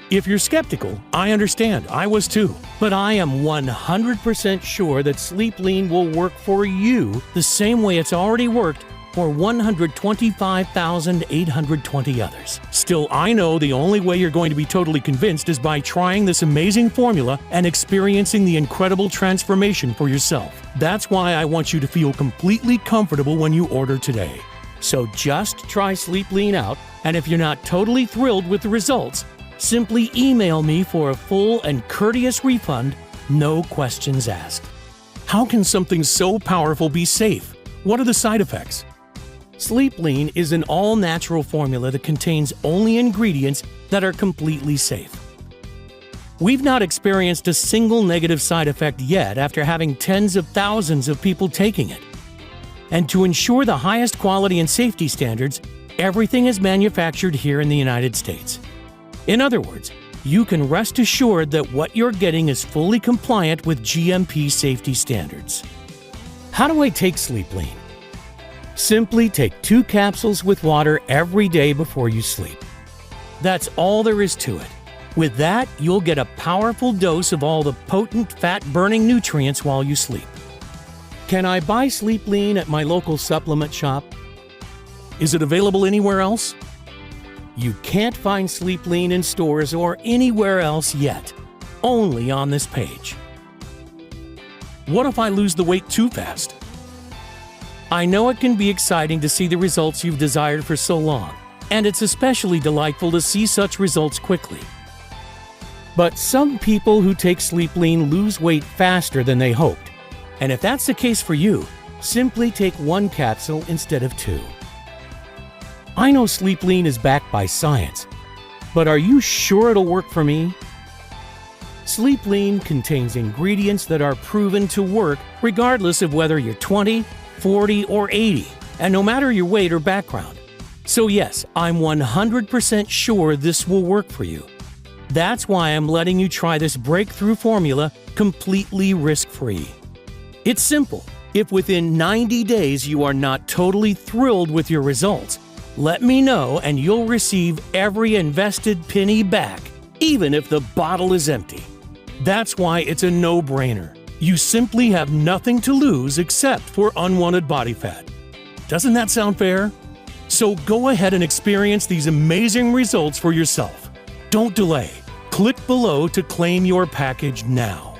If you're skeptical, I understand. I was too. But I am 100% sure that Sleep Lean will work for you the same way it's already worked for 125,820 others. Still, I know the only way you're going to be totally convinced is by trying this amazing formula and experiencing the incredible transformation for yourself. That's why I want you to feel completely comfortable when you order today. So just try Sleep Lean out, and if you're not totally thrilled with the results, simply email me for a full and courteous refund, no questions asked. How can something so powerful be safe? What are the side effects? Sleep Lean is an all-natural formula that contains only ingredients that are completely safe. We've not experienced a single negative side effect yet after having tens of thousands of people taking it. And to ensure the highest quality and safety standards, everything is manufactured here in the United States. In other words, you can rest assured that what you're getting is fully compliant with GMP safety standards. How do I take Sleep Lean? Simply take 2 capsules with water every day before you sleep. That's all there is to it. With that, you'll get a powerful dose of all the potent fat-burning nutrients while you sleep. Can I buy Sleep Lean at my local supplement shop? Is it available anywhere else? You can't find Sleep Lean in stores or anywhere else yet, only on this page. What if I lose the weight too fast? I know it can be exciting to see the results you've desired for so long, and it's especially delightful to see such results quickly. But some people who take Sleep Lean lose weight faster than they hoped, and if that's the case for you, simply take 1 capsule instead of 2. I know Sleep Lean is backed by science, but are you sure it'll work for me? Sleep Lean contains ingredients that are proven to work regardless of whether you're 20, 40, or 80, and no matter your weight or background. So yes, I'm 100% sure this will work for you. That's why I'm letting you try this breakthrough formula completely risk-free. It's simple. If within 90 days you are not totally thrilled with your results, let me know and you'll receive every invested penny back even if the bottle is empty. That's why it's a no-brainer. You simply have nothing to lose except for unwanted body fat. Doesn't that sound fair? So go ahead and experience these amazing results for yourself. Don't delay. Click below to claim your package now.